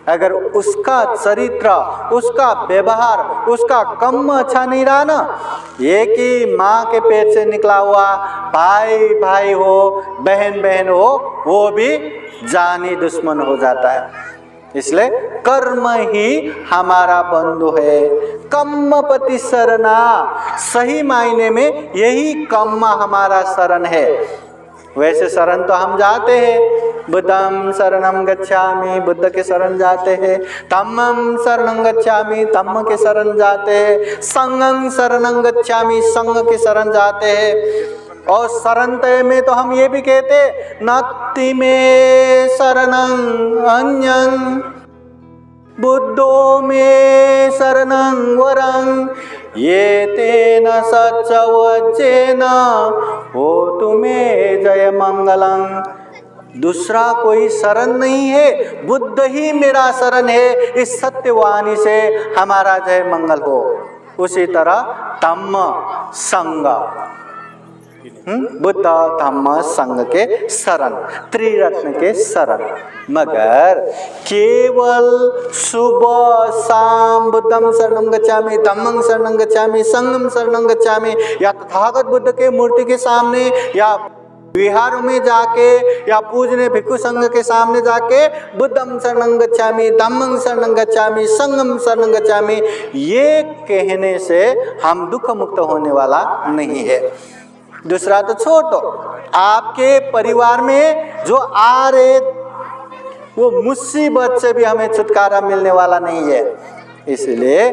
अगर उसका चरित्र, उसका व्यवहार, उसका कर्म अच्छा नहीं रहा ना, एक ही माँ के पेट से निकला हुआ भाई भाई हो, बहन बहन हो, वो भी जानी दुश्मन हो जाता है। इसलिए कर्म ही हमारा बंधु है। कर्मपति शरणा, सही मायने में यही कर्म हमारा शरण है। वैसे शरण तो हम जाते हैं, बुद्धं शरणं गच्छामि, बुद्ध के शरण जाते हैं। धम्मं शरणं गच्छामि, धम्म के शरण जाते हैं। संघं शरणं गच्छामि, संघ के शरण जाते हैं। और शरणतय में तो हम ये भी कहते, नास्ति मे शरणं अन्यं, बुद्धो मे शरणं वरं, ये तेन सच्चवच्चेन होतु मे जय मंगलम्। दूसरा कोई शरण नहीं है, बुद्ध ही मेरा शरण है, इस सत्यवाणी से हमारा जय मंगल हो। उसी तरह धम्म संग, बुद्ध धम्म संग के शरण, त्रिरत्न के शरण। मगर केवल सुबह शाम बुद्धम शरणं गच्छामि, धम्मं शरणं गच्छामि, संघं शरणं गच्छामि, या तथागत बुद्ध के मूर्ति के सामने या विहारों में जाके या पूजने भिक्षु संघ के सामने जाके बुद्धम शरणं गच्छामि, धम्मं शरणं गच्छामि, संघं शरणं गच्छामि, ये कहने से हम दुख मुक्त होने वाला नहीं है। दूसरा तो छोड़ो, आपके परिवार में जो आ रहे वो मुसीबत से भी हमें छुटकारा मिलने वाला नहीं है। इसलिए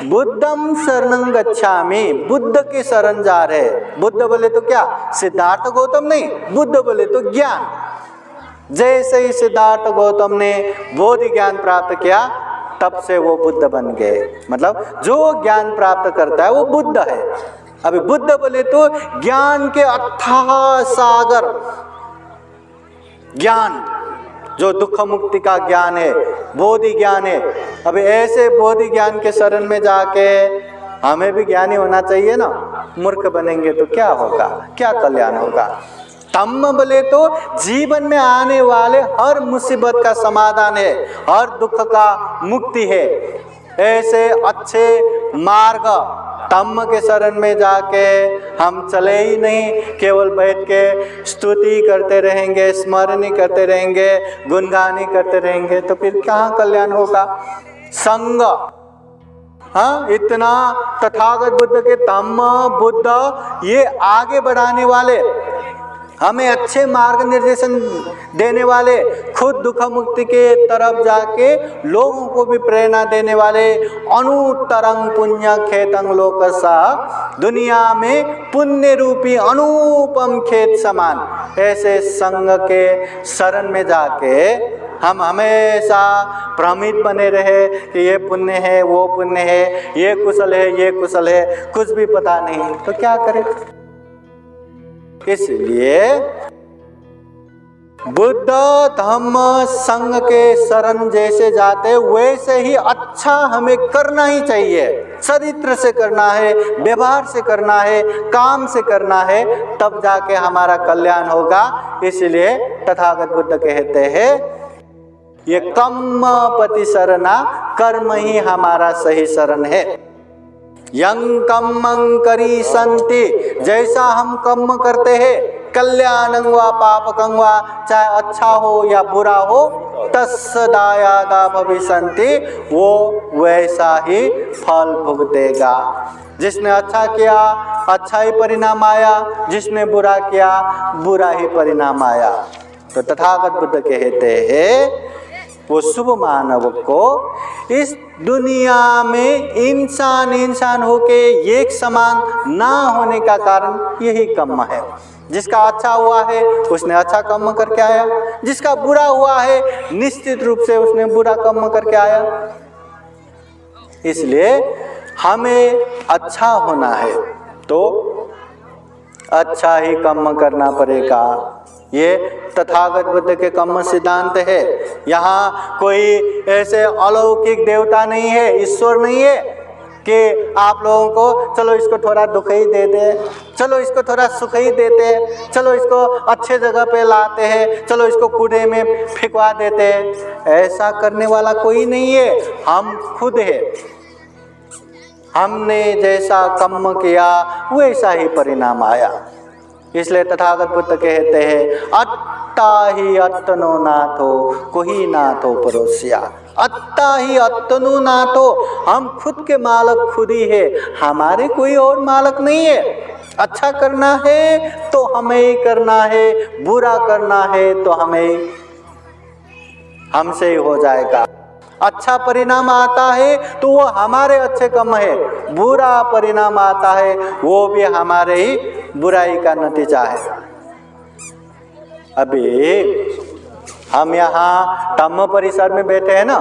बुद्धम शरणं गच्छामि, बुद्ध के शरण जा रहे। बुद्ध बोले तो क्या? सिद्धार्थ गौतम नहीं, बुद्ध बोले तो ज्ञान। जैसे ही सिद्धार्थ गौतम ने बोधि ज्ञान प्राप्त किया तब से वो बुद्ध बन गए। मतलब जो ज्ञान प्राप्त करता है वो बुद्ध है। अभी बुद्ध बोले तो ज्ञान के अथाह सागर, ज्ञान जो दुख मुक्ति का ज्ञान है, बोधि ज्ञान है। अभी ऐसे बोधि ज्ञान के शरण में जाके हमें भी ज्ञानी होना चाहिए ना। मूर्ख बनेंगे तो क्या होगा, क्या कल्याण होगा? धम्म बोले तो जीवन में आने वाले हर मुसीबत का समाधान है, हर दुख का मुक्ति है। ऐसे अच्छे मार्ग धम्म के शरण में जाके हम चले ही नहीं, केवल बैठ के स्तुति करते रहेंगे, स्मरण करते रहेंगे, गुणगानी करते रहेंगे, तो फिर कहाँ कल्याण होगा? संग, हाँ, इतना तथागत बुद्ध के धम्म बुद्ध ये आगे बढ़ाने वाले, हमें अच्छे मार्ग निर्देशन देने वाले, खुद दुख मुक्ति के तरफ जाके लोगों को भी प्रेरणा देने वाले, अनुत्तरं पुण्य खेतं लोकसा, दुनिया में पुण्य रूपी अनुपम खेत समान। ऐसे संघ के शरण में जाके हम हमेशा भ्रमित बने रहे कि ये पुण्य है, वो पुण्य है, ये कुशल है, ये कुशल है, कुछ भी पता नहीं, तो क्या करें? इसलिए बुद्ध धम्म संघ के शरण जैसे जाते वैसे ही अच्छा हमें करना ही चाहिए। चरित्र से करना है, व्यवहार से करना है, काम से करना है, तब जाके हमारा कल्याण होगा। इसलिए तथागत बुद्ध कहते हैं ये कर्म पति शरणा, कर्म ही हमारा सही शरण है। यं कर्मं करी संति, जैसा हम कर्म करते हैं, कल्याणं व पापकं व, चाहे अच्छा हो या बुरा हो, तस्सदायादा भविष्यन्ति, वो वैसा ही फल भुगतेगा। जिसने अच्छा किया अच्छा ही परिणाम आया, जिसने बुरा किया बुरा ही परिणाम आया। तो तथागत बुद्ध कहते हैं वो शुभ मानव को इस दुनिया में इंसान होके एक समान ना होने का कारण यही कर्म है। जिसका अच्छा हुआ है उसने अच्छा कर्म करके आया, जिसका बुरा हुआ है निश्चित रूप से उसने बुरा कर्म करके आया। इसलिए हमें अच्छा होना है तो अच्छा ही कर्म करना पड़ेगा। ये तथागत बुद्ध के कर्म सिद्धांत है। यहाँ कोई ऐसे अलौकिक देवता नहीं है, ईश्वर नहीं है कि आप लोगों को चलो इसको थोड़ा दुख ही दे दे, चलो इसको थोड़ा सुख ही देते हैं, चलो इसको अच्छे जगह पे लाते हैं, चलो इसको कूड़े में फेंकवा देते हैं। ऐसा करने वाला कोई नहीं है, हम खुद है। हमने जैसा कर्म किया वैसा ही परिणाम आया। इसलिए तथागत बुद्ध कहते हैं अत्ता ही अत्तनो नाथो कोई नाथो परोसिया। अत्ता ही अत्तनो नाथो, हम खुद के मालक खुद ही है, हमारे कोई और मालक नहीं है। अच्छा करना है तो हमें ही करना है, बुरा करना है तो हमसे ही हो जाएगा। अच्छा परिणाम आता है तो वो हमारे अच्छे कर्म है, बुरा परिणाम आता है वो भी हमारे ही बुराई का नतीजा है। अभी हम यहाँ धम्म परिसर में बैठे हैं ना,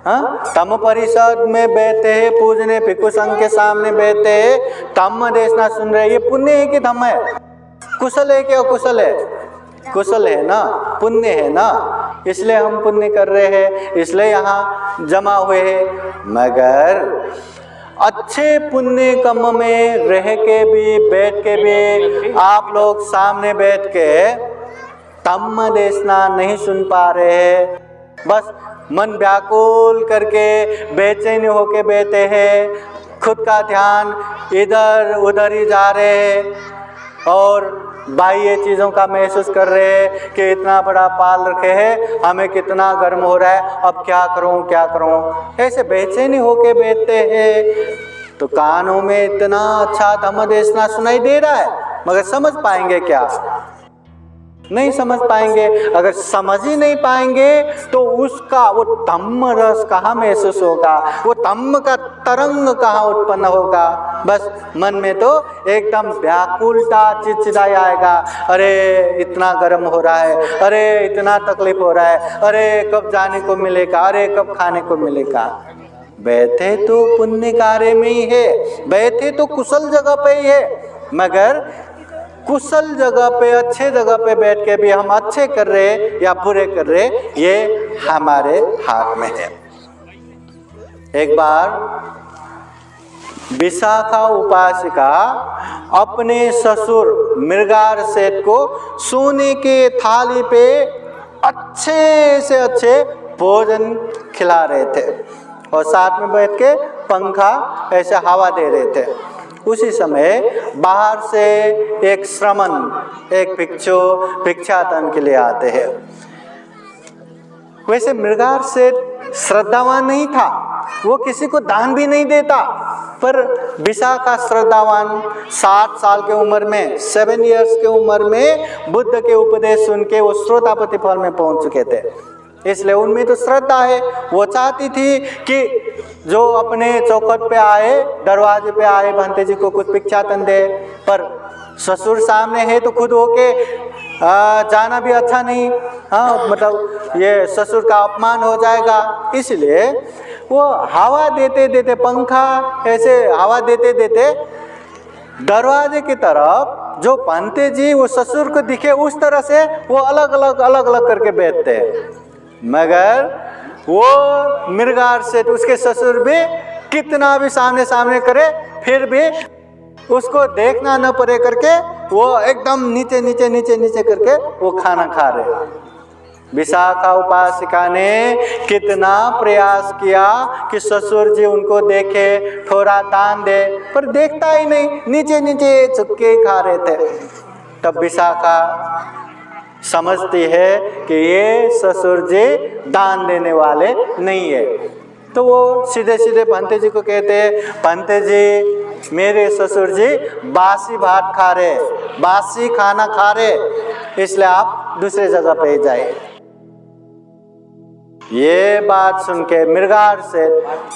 हाँ, धम्म परिसर में बैठे हैं, पूजने भिक्षु संघ के सामने बैठे हैं, धम्म देशना सुन रहे हैं। ये पुण्य है कि धम्म है? कुशल है कि अकुशल है? कुशल है ना, पुण्य है ना, इसलिए हम पुण्य कर रहे हैं, इसलिए यहाँ जमा हुए हैं। मगर अच्छे पुण्य कर्म में रह के भी, बैठ के भी आप लोग सामने बैठ के धम्म देशना नहीं सुन पा रहे हैं, बस मन व्याकुल करके बेचैन होके बैठे हैं, खुद का ध्यान इधर उधर ही जा रहे हैं और बाह्य चीज़ों का महसूस कर रहे हैं कि इतना बड़ा पाल रखे हैं, हमें कितना गर्म हो रहा है, अब क्या करूं क्या करूं, ऐसे बेचैनी होके बैठते हैं। तो कानों में इतना अच्छा धम्म देशना सुनाई दे रहा है, मगर समझ पाएंगे क्या? नहीं समझ पाएंगे। अगर समझ ही नहीं पाएंगे तो उसका वो धम्म रस कहाँ महसूस होगा, वो धम्म का तरंग कहाँ उत्पन्न होगा? बस मन में तो एकदम व्याकुलता, चिड़चिड़ाई आएगा, अरे इतना गर्म हो रहा है, अरे इतना तकलीफ हो रहा है, अरे कब जाने को मिलेगा, अरे कब खाने को मिलेगा। बैठे तो पुण्य कार्य में ही है, बैठे तो कुशल जगह पे ही है, मगर कुशल जगह पे, अच्छे जगह पे बैठ के भी हम अच्छे कर रहे या बुरे कर रहे, ये हमारे हाथ में है। एक बार विशाखा उपासिका अपने ससुर मृगार सेठ को सोने के थाली पे अच्छे से अच्छे भोजन खिला रहे थे और साथ में बैठ के पंखा ऐसे हवा दे रहे थे। उसी समय बाहर से एक श्रमण, एक भिक्षु भिक्षाटन के लिए आते हैं। वैसे मृगार सेठ श्रद्धावान नहीं था, वो किसी को दान भी नहीं देता, पर विशाखा श्रद्धावान 7 साल के उम्र में, 7 इयर्स के उम्र में बुद्ध के उपदेश सुन के वो श्रोतापति फल में पहुंच चुके थे, इसलिए उनमें तो श्रद्धा है। वो चाहती थी कि जो अपने चौखट पे आए, दरवाजे पे आए, भंते जी को कुछ भिक्षाटन दे, पर ससुर सामने है तो खुद होके जाना भी अच्छा नहीं, मतलब ये ससुर का अपमान हो जाएगा, इसलिए वो हवा देते देते, पंखा ऐसे हवा देते देते दरवाजे की तरफ जो भंते जी वो ससुर को दिखे उस तरह से वो अलग अलग करके बैठते हैं। मगर वो मृगार सेठ, उसके ससुर भी कितना भी सामने करे फिर भी उसको देखना न पड़े करके वो एकदम नीचे करके वो खाना खा रहे। विशाखा उपासिका ने कितना प्रयास किया कि ससुर जी उनको देखे, थोड़ा दान दे, पर देखता ही नहीं, नीचे चुपके ही खा रहे थे। तब विशाखा समझती है कि ये ससुर जी दान देने वाले नहीं है, तो वो सीधे भंते जी को कहते हैं, भंते जी मेरे ससुर जी बासी भात खा रहे, बासी खाना खा रहे, इसलिए आप दूसरे जगह पे जाइए। ये बात सुन के मृगार से,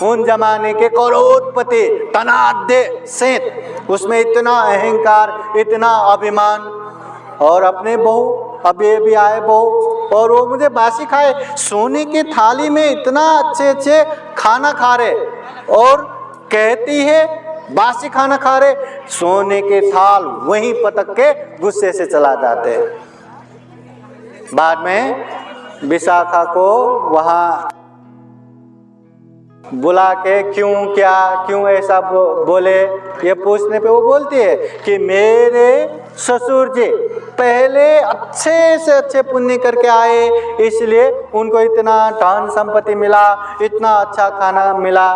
उन जमाने के करोड़पति धनाढ्य सेठ, उसमें इतना अहंकार, इतना अभिमान, और अपने बहू अभी आए बहू और वो मुझे बासी खाए, सोने की थाली में इतना अच्छे खाना खा रहे और कहती है बासी खाना खा रहे, सोने के थाल वहीं पटक के गुस्से से चला जाते। बाद में विशाखा को वहाँ बुला के क्यों ऐसा बोले, ये पूछने पे वो बोलती है कि मेरे ससुर जी पहले अच्छे से अच्छे पुण्य करके आए, इसलिए उनको इतना धन संपत्ति मिला, इतना अच्छा खाना मिला,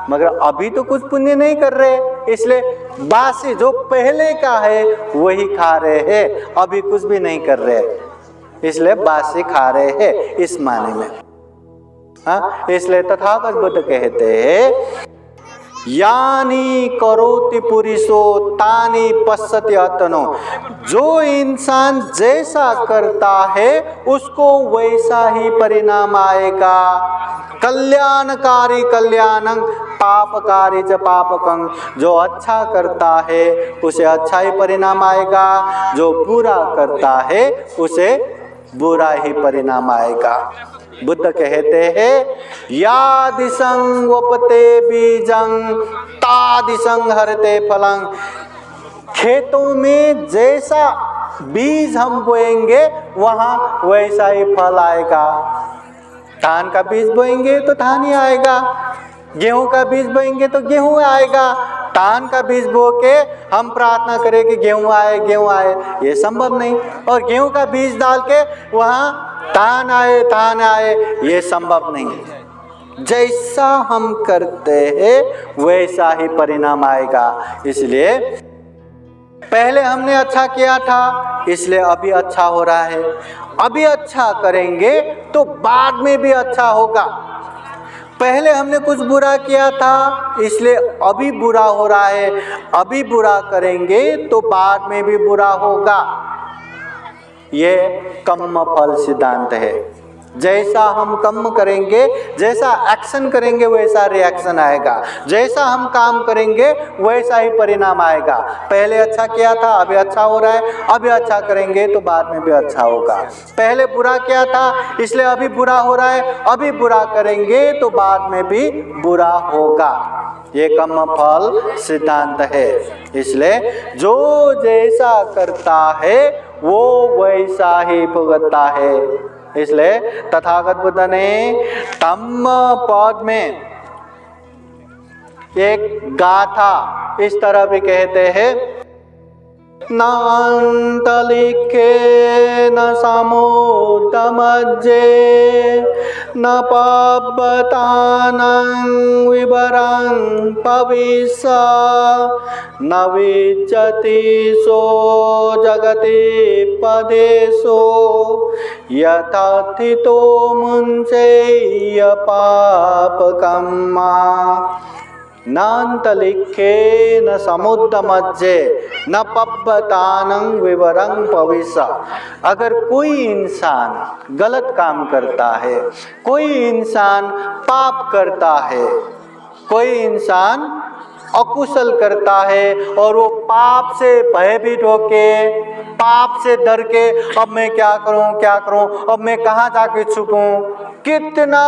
मगर अभी तो कुछ पुण्य नहीं कर रहे, इसलिए बासी जो पहले का है वही खा रहे हैं, अभी कुछ भी नहीं कर रहे, इसलिए बासी खा रहे हैं इस माने में। इसलिए तथागत बुद्ध कहते हैं, यानी करोति पुरुषो तानी पश्यति आत्मनो, जो इंसान जैसा करता है उसको वैसा ही परिणाम आएगा। कल्याणकारी कल्याणं पापकारी च पापकं, जो अच्छा करता है उसे अच्छा ही परिणाम आएगा, जो बुरा करता है उसे बुरा ही परिणाम आएगा। बुद्ध कहते हैं, या दिशं वपते बीजं तादिशं हरते फलं, खेतों में जैसा बीज हम बोएंगे वहाँ वैसा ही फल आएगा। धान का बीज बोएंगे तो धान ही आएगा, गेहूं का बीज बोएंगे तो गेहूं आएगा, धान का बीज बो के हम प्रार्थना करें कि गेहूं आए, ये संभव नहीं। और गेहूं का बीज डाल के वहां धान आए, ये संभव नहीं। जैसा हम करते हैं वैसा ही परिणाम आएगा। इसलिए पहले हमने अच्छा किया था, इसलिए अभी अच्छा हो रहा है। अभी अच्छा करेंगे तो बाद में भी अच्छा होगा। पहले हमने कुछ बुरा किया था, इसलिए अभी बुरा हो रहा है। अभी बुरा करेंगे तो बाद में भी बुरा होगा। ये कर्म फल सिद्धांत है। जैसा हम कर्म करेंगे, जैसा एक्शन करेंगे वैसा रिएक्शन आएगा। जैसा हम काम करेंगे वैसा ही परिणाम आएगा। पहले अच्छा किया था, अभी अच्छा हो रहा है। अभी अच्छा करेंगे तो बाद में भी अच्छा होगा। पहले बुरा किया था, इसलिए अभी बुरा हो रहा है। अभी बुरा करेंगे तो बाद में भी बुरा होगा। ये कर्म फल सिद्धांत है। इसलिए जो जैसा करता है वो वैसा ही भुगतता है। इसलिए तथागत बुद्ध ने धम्म पद में एक गाथा इस तरह भी कहते हैं, न अंत लिखे न समुद्र मज्जे न पब्बतानं विवरं पविस्स न विच्यति सो जगति पदेशो यथाथितो मुञ्चेय पापकर्मा। नान्त लिखे न समुद्र मज्जे न पब्बतानं विवरं पविस्स। अगर कोई इंसान गलत काम करता है, कोई इंसान पाप करता है, कोई इंसान अकुशल करता है और वो पाप से भयभीत होके, पाप से डर के अब मैं क्या करूं, अब मैं कहाँ जाके छुपूं, कितना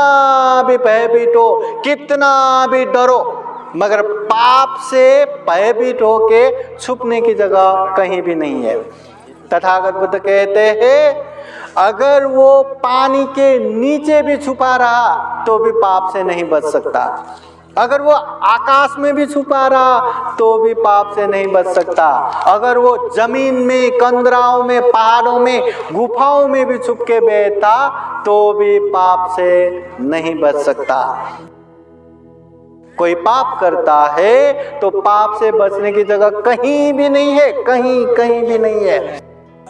भी भयभीत हो, कितना भी डरो, मगर पाप से भयभीत होके छुपने की जगह कहीं भी नहीं है। तथागत बुद्ध कहते हैं अगर वो पानी के नीचे भी छुपा रहा तो भी पाप से नहीं बच सकता। अगर वो आकाश में भी छुपा रहा तो भी पाप से नहीं बच सकता। अगर वो जमीन में, कंदराओं में, पहाड़ों में, गुफाओं में भी छुप के बैठा तो भी पाप से नहीं बच सकता। कोई पाप करता है तो पाप से बचने की जगह कहीं भी नहीं है, कहीं भी नहीं है।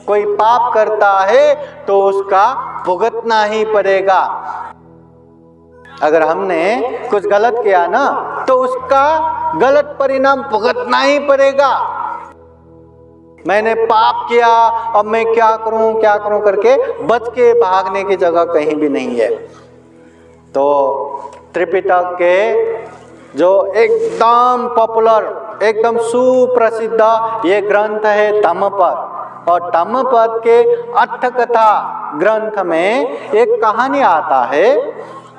कोई पाप करता है तो उसका भुगतना ही पड़ेगा। अगर हमने कुछ गलत किया ना तो उसका गलत परिणाम भुगतना ही पड़ेगा। मैंने पाप किया, अब मैं क्या करूं करके बच के भागने की जगह कहीं भी नहीं है। तो त्रिपिटक के जो एकदम पॉपुलर, एकदम सुप्रसिद्ध ये ग्रंथ है धम्मपद, और धम्मपद के अट्ठकथा ग्रंथ में एक कहानी आता है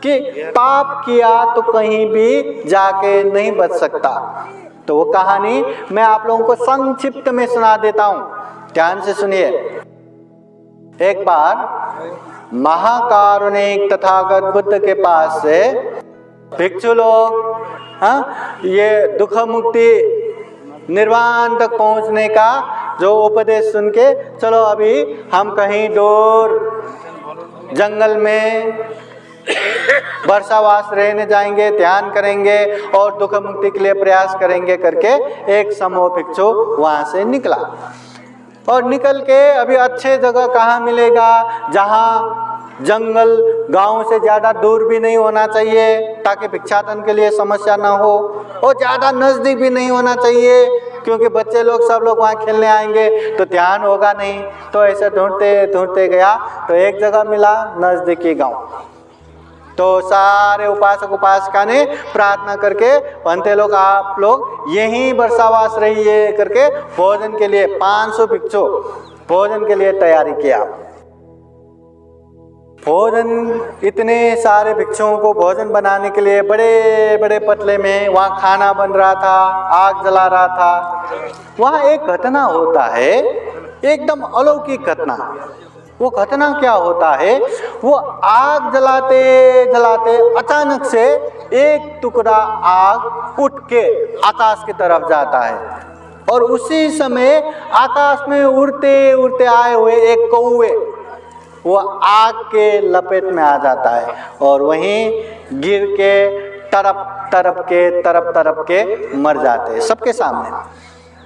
कि पाप किया तो कहीं भी जाके नहीं बच सकता। तो वो कहानी मैं आप लोगों को संक्षिप्त में सुना देता हूं, ध्यान से सुनिए। एक बार महाकारुणिक तथागत बुद्ध के पास से भिक्षु लोग ये दुख मुक्ति निर्वाण तक पहुंचने का जो उपदेश सुन के, चलो अभी हम कहीं दूर जंगल में वर्षावास रहने जाएंगे, ध्यान करेंगे और दुख मुक्ति के लिए प्रयास करेंगे करके एक समूह भिक्षु वहां से निकला। और निकल के अभी अच्छे जगह कहाँ मिलेगा, जहाँ जंगल गांव से ज़्यादा दूर भी नहीं होना चाहिए ताकि भिक्षाटन के लिए समस्या ना हो, और ज़्यादा नज़दीक भी नहीं होना चाहिए क्योंकि बच्चे लोग सब लोग वहाँ खेलने आएंगे तो ध्यान होगा नहीं। तो ऐसे ढूंढते गया तो एक जगह मिला, नज़दीकी गांव। तो सारे उपासक उपासिका ने प्रार्थना करके बनते लोग आप लोग यहीं वर्षावास रहिए करके भोजन के लिए 500 भिक्षु भोजन के लिए तैयारी किया। भोजन, इतने सारे भिक्षुओं को भोजन बनाने के लिए बड़े बड़े पतले में वहाँ खाना बन रहा था, आग जला रहा था। वहाँ एक घटना होता है, एकदम अलौकिक घटना। वो घटना क्या होता है, वो आग जलाते जलाते अचानक से एक टुकड़ा आग उठ के आकाश की तरफ जाता है और उसी समय आकाश में उड़ते उड़ते आए हुए एक कौवे वो आग के लपेट में आ जाता है और वहीं गिर के तड़प के मर जाते हैं सबके सामने।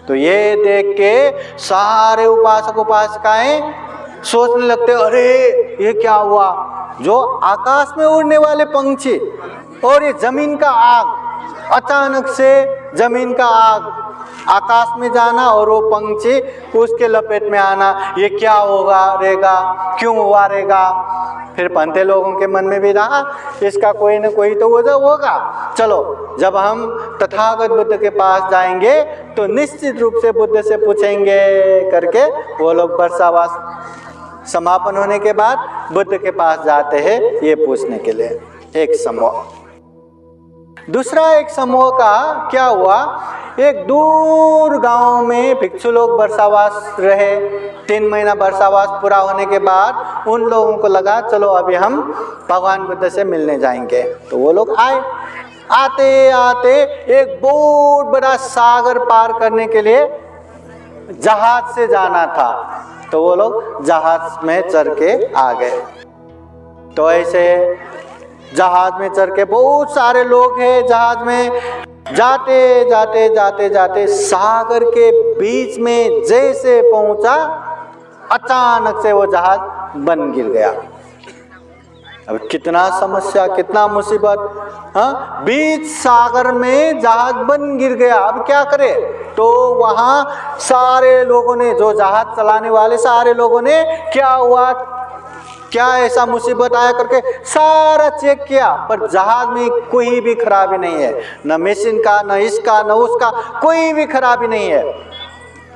तो ये देख के सारे उपासक उपासिकाएं सोचने लगते, अरे ये क्या हुआ, जो आकाश में उड़ने वाले पंछी और ये जमीन का आग, अचानक से जमीन का आग आकाश में जाना और वो पंछी उसके लपेट में आना, ये क्या होगा रहेगा, क्यों हुआ रहेगा। फिर पंते लोगों के मन में भी रहा इसका कोई न कोई तो वजह होगा, चलो जब हम तथागत बुद्ध के पास जाएंगे तो निश्चित रूप से बुद्ध से पूछेंगे करके वो लोग वर्षावास समापन होने के बाद बुद्ध के पास जाते हैं ये पूछने के लिए। एक समूह। दूसरा एक समूह का क्या हुआ, एक दूर गांव में भिक्षु लोग वर्षावास रहे। 3 महीना वर्षावास पूरा होने के बाद उन लोगों को लगा चलो अभी हम भगवान बुद्ध से मिलने जाएंगे। तो वो लोग आए, आते आते एक बहुत बड़ा सागर पार करने के लिए जहाज से जाना था, तो वो लोग जहाज में चढ़ के आ गए। तो ऐसे जहाज में चढ़ के बहुत सारे लोग हैं जहाज में, जाते सागर के बीच में जैसे पहुंचा अचानक से वो जहाज बन गिर गया। अब कितना समस्या, कितना मुसीबत, हाँ, बीच सागर में जहाज बन गिर गया। अब क्या करे, तो वहां सारे लोगों ने, जो जहाज चलाने वाले सारे लोगों ने क्या हुआ, क्या ऐसा मुसीबत आया करके सारा चेक किया, पर जहाज में कोई भी खराबी नहीं है, न मशीन का, न इसका, न उसका, कोई भी खराबी नहीं है।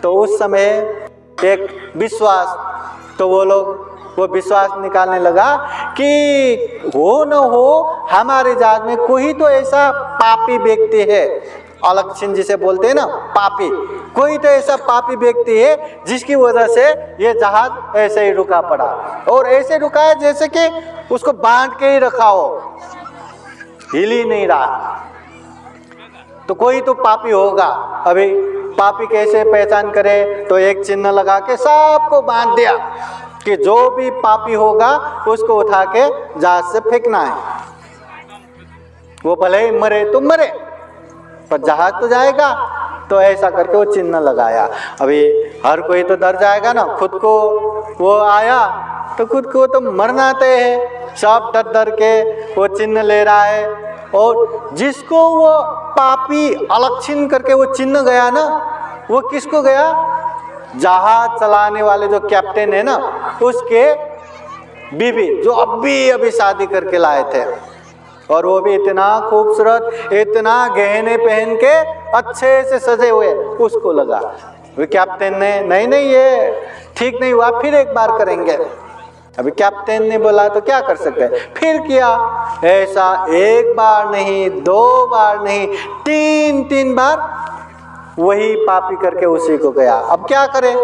तो उस समय एक विश्वास, तो वो विश्वास निकालने लगा कि हो न हो हमारे जहाज में कोई तो ऐसा पापी व्यक्ति है, अलक्षण जिसे बोलते हैं ना पापी, कोई तो ऐसा पापी व्यक्ति है जिसकी वजह से ये जहाज ऐसे ही रुका पड़ा, और ऐसे रुका है जैसे कि उसको बांध के ही रखा हो, हिल ही नहीं रहा। तो कोई तो पापी होगा। अभी पापी कैसे पहचान करे, तो एक चिन्ह लगा के सबको बांध दिया कि जो भी पापी होगा उसको उठा के जहाज से फेंकना है, वो भले ही मरे तो मरे पर जहाज तो जाएगा। तो ऐसा करके वो चिन्ह लगाया। अभी हर कोई तो डर जाएगा ना, खुद को वो आया तो खुद को तो मरना तय है, सब डर डर के वो चिन्ह ले रहा है। और जिसको वो पापी अलक्षण करके वो चिन्ह गया ना, वो किसको गया, जहाज चलाने वाले जो कैप्टन है ना उसके बीवी, जो अभी शादी करके लाए थे, और वो भी इतना खूबसूरत, इतना गहने पहन के अच्छे से सजे हुए, उसको लगा। वो कैप्टन ने नहीं ये ठीक नहीं हुआ, फिर एक बार करेंगे। अभी कैप्टन ने बोला तो क्या कर सकते हैं, फिर किया। ऐसा एक बार नहीं, 2 बार नहीं, 3 बार वही पापी करके उसी को गया। अब क्या करें,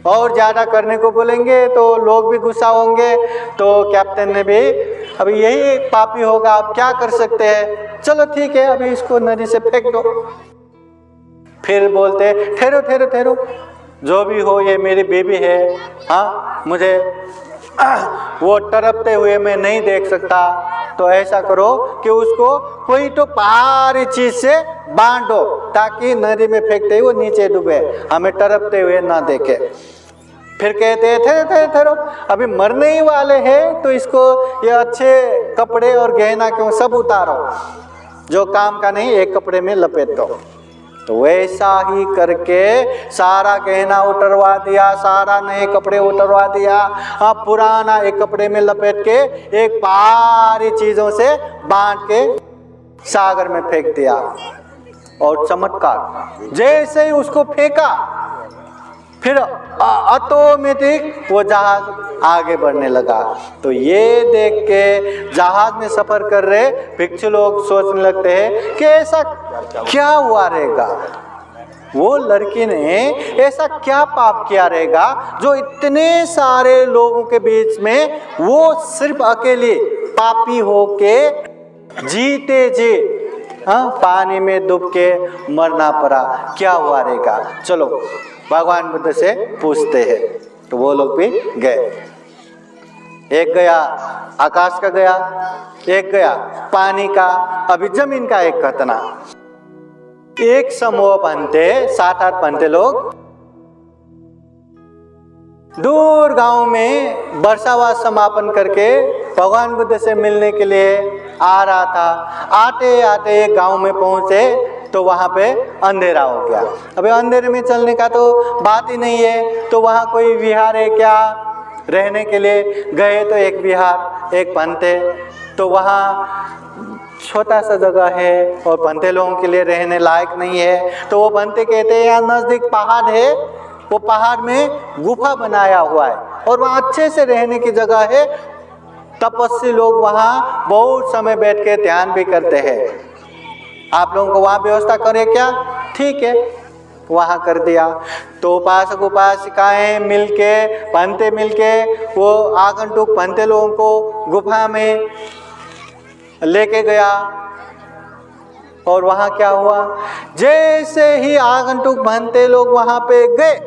और ज़्यादा करने को बोलेंगे तो लोग भी गुस्सा होंगे। तो कैप्टन ने भी, अभी यही पापी होगा, अब क्या कर सकते हैं, चलो ठीक है अभी इसको नदी से फेंक दो। फिर बोलते ठहरो, जो भी हो ये मेरी बेबी है, हाँ, मुझे वो तड़पते हुए मैं नहीं देख सकता, तो ऐसा करो कि उसको कोई तो भारी चीज से बांध दो ताकि नदी में फेंकते ही वो नीचे डूबे, हमें तड़पते हुए ना देखे। फिर कहते हैं ठहरो, अभी मरने ही वाले हैं तो इसको ये अच्छे कपड़े और गहना क्यों सब उतारो, जो काम का नहीं एक कपड़े में लपेट दो। तो वैसा ही करके सारा गहना उतरवा दिया, सारा नए कपड़े उतरवा दिया, पुराना एक कपड़े में लपेट के एक भारी चीजों से बांध के सागर में फेंक दिया। और चमत्कार, जैसे ही उसको फेंका फिर ऑटोमेटिक वो जहाज आगे बढ़ने लगा। तो ये देख के जहाज में सफर कर रहे भिक्षु लोग सोचने लगते हैं कि ऐसा क्या हुआ रहेगा, वो लड़की ने ऐसा क्या पाप किया रहेगा जो इतने सारे लोगों के बीच में वो सिर्फ अकेले पापी होके जीते जी पानी में डूब के मरना पड़ा, क्या हुआ रहेगा। चलो भगवान बुद्ध से पूछते हैं। तो वो लोग भी गए, एक गया आकाश का गया, एक गया पानी का, अभी जमीन का एक घटना। एक समूह बनते 7-8 बनते लोग दूर गांव में वर्षावास समापन करके भगवान बुद्ध से मिलने के लिए आ रहा था। आते आते एक गांव में पहुंचे तो वहां पे अंधेरा हो गया। अबे अंधेरे में चलने का तो बात ही नहीं है, तो वहां कोई विहार है क्या रहने के लिए। गए तो एक विहार, एक पंथे, तो वहाँ छोटा सा जगह है और पंथे लोगों के लिए रहने लायक नहीं है। तो वो पंथे कहते हैं यहाँ नज़दीक पहाड़ है, वो पहाड़ में गुफा बनाया हुआ है और वहाँ अच्छे से रहने की जगह है। तपस्वी लोग वहाँ बहुत समय बैठ के ध्यान भी करते हैं। आप लोगों को वहाँ व्यवस्था करें क्या? ठीक है, वहाँ कर दिया। तो उपासक उपासिकाएं मिलके, पंथे मिलके वो आगंतुक पंथे लोगों को गुफा में लेके गया। और वहाँ क्या हुआ, जैसे ही आगंतुक पंथे लोग वहाँ पे गए,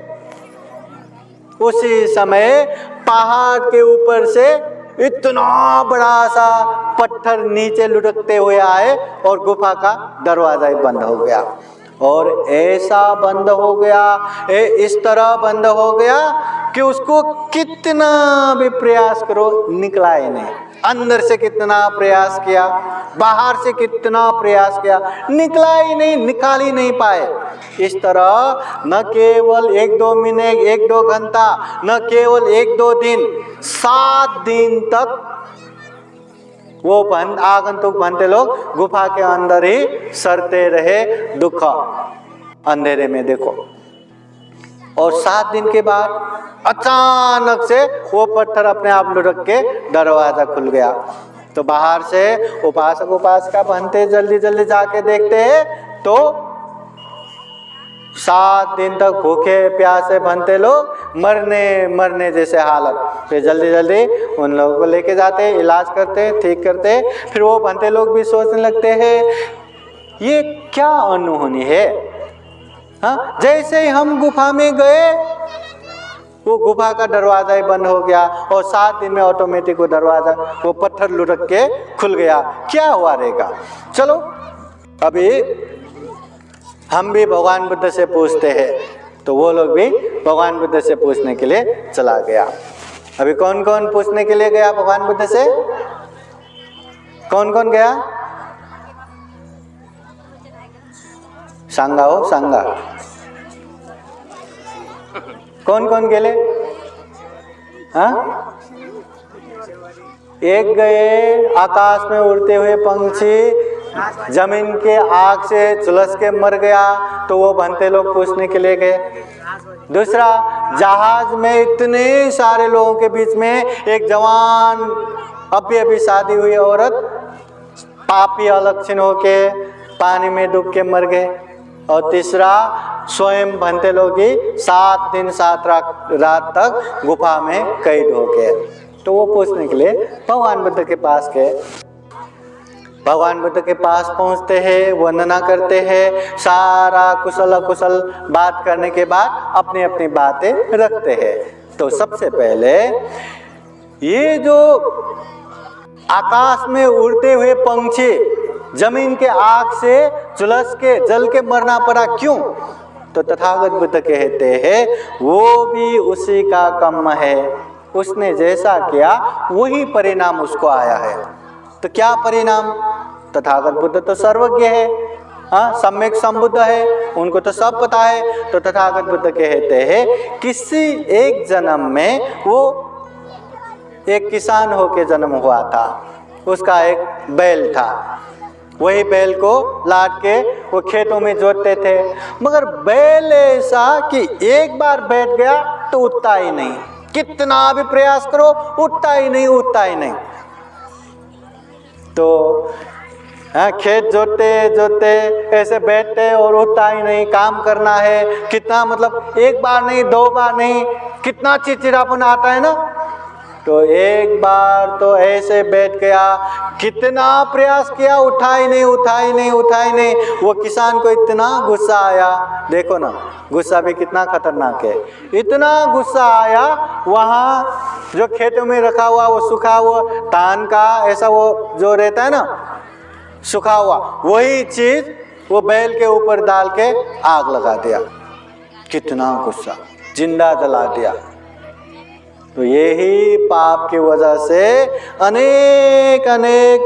उसी समय पहाड़ के ऊपर से इतना बड़ा सा पत्थर नीचे लुढ़कते हुए आए और गुफा का दरवाजा ही बंद हो गया। और ऐसा बंद हो गया, इस तरह बंद हो गया कि उसको कितना भी प्रयास करो निकला ही नहीं। अंदर से कितना प्रयास किया, बाहर से कितना प्रयास किया, निकला ही नहीं, निकाल ही नहीं पाए। इस तरह न केवल 1-2 मिनट, 1-2 घंटा, न केवल 1-2 दिन, 7 दिन तक वो आगंतुक बनते लोग गुफा के अंदर ही सड़ते रहे, दुख अंधेरे में देखो। और 7 दिन के बाद अचानक से वो पत्थर अपने आप लुढ़क के दरवाजा खुल गया। तो बाहर से उपासक उपासिका बनते जल्दी जल्दी जाके देखते हैं तो 7 दिन तक भूखे प्यासे बनते लोग मरने जैसे हालत। फिर जल्दी जल्दी उन लोगों को लेके जाते, इलाज करते, ठीक करते। फिर वो बनते लोग भी सोचने लगते हैं ये क्या अनहोनी है। हाँ, जैसे ही हम गुफा में गए वो गुफा का दरवाजा ही बंद हो गया और 7 दिन में ऑटोमेटिक वो दरवाजा, वो पत्थर लुढ़क के खुल गया। क्या हुआ रहेगा। चलो अभी हम भी भगवान बुद्ध से पूछते हैं। तो वो लोग भी भगवान बुद्ध से पूछने के लिए चला गया। अभी कौन कौन पूछने के लिए गया भगवान बुद्ध से? कौन कौन गया? सांगा हो सांगा, कौन कौन गेले? हाँ, एक गए आकाश में उड़ते हुए पंछी, जमीन के आग से झुलस के मर गया तो वो बनते लोग पूछने के लिए गए। दूसरा, जहाज में इतने सारे लोगों के बीच में एक जवान अभी शादी हुई औरत पापी अलक्षण होके पानी में डूब के मर गए। और तीसरा, स्वयं बनते लोग ही 7 दिन 7 रात तक गुफा में कैद हो गए। तो वो पूछने के लिए भगवान बुद्ध के पास गए। भगवान बुद्ध के पास पहुंचते हैं, वंदना करते हैं, सारा कुशल अकुशल बात करने के बाद अपनी अपनी बातें रखते हैं। तो सबसे पहले ये जो आकाश में उड़ते हुए पंछी जमीन के आग से झुलस के जल के मरना पड़ा, क्यों? तो तथागत बुद्ध कहते हैं वो भी उसी का कर्म है, उसने जैसा किया वही परिणाम उसको आया है। तो क्या परिणाम? तथागत बुद्ध तो सर्वज्ञ है, हाँ, सम्यक संबुद्ध है, उनको तो सब पता है। तो तथागत बुद्ध कहते हैं किसी एक जन्म में वो एक किसान होके जन्म हुआ था, उसका एक बैल था, वही बैल को लाद के वो खेतों में जोतते थे। मगर बैल ऐसा कि एक बार बैठ गया तो उठता ही नहीं, कितना भी प्रयास करो उठता ही नहीं, उठता ही नहीं। तो खेत जोतते जोतते ऐसे बैठते और उठता ही नहीं, काम करना है, कितना मतलब एक बार नहीं, 2 बार नहीं, कितना चिड़चिड़ापन आता है ना। तो एक बार तो ऐसे बैठ गया, कितना प्रयास किया, उठा ही नहीं, उठा ही नहीं, उठा ही नहीं। वो किसान को इतना गुस्सा आया, देखो ना गुस्सा भी कितना खतरनाक है। इतना गुस्सा आया, वहाँ जो खेतों में रखा हुआ वो सूखा वो धान का ऐसा वो जो रहता है ना सूखा हुआ, वही चीज वो बैल के ऊपर डाल के आग लगा दिया। कितना गुस्सा, जिंदा जला दिया। तो यही पाप की वजह से अनेक अनेक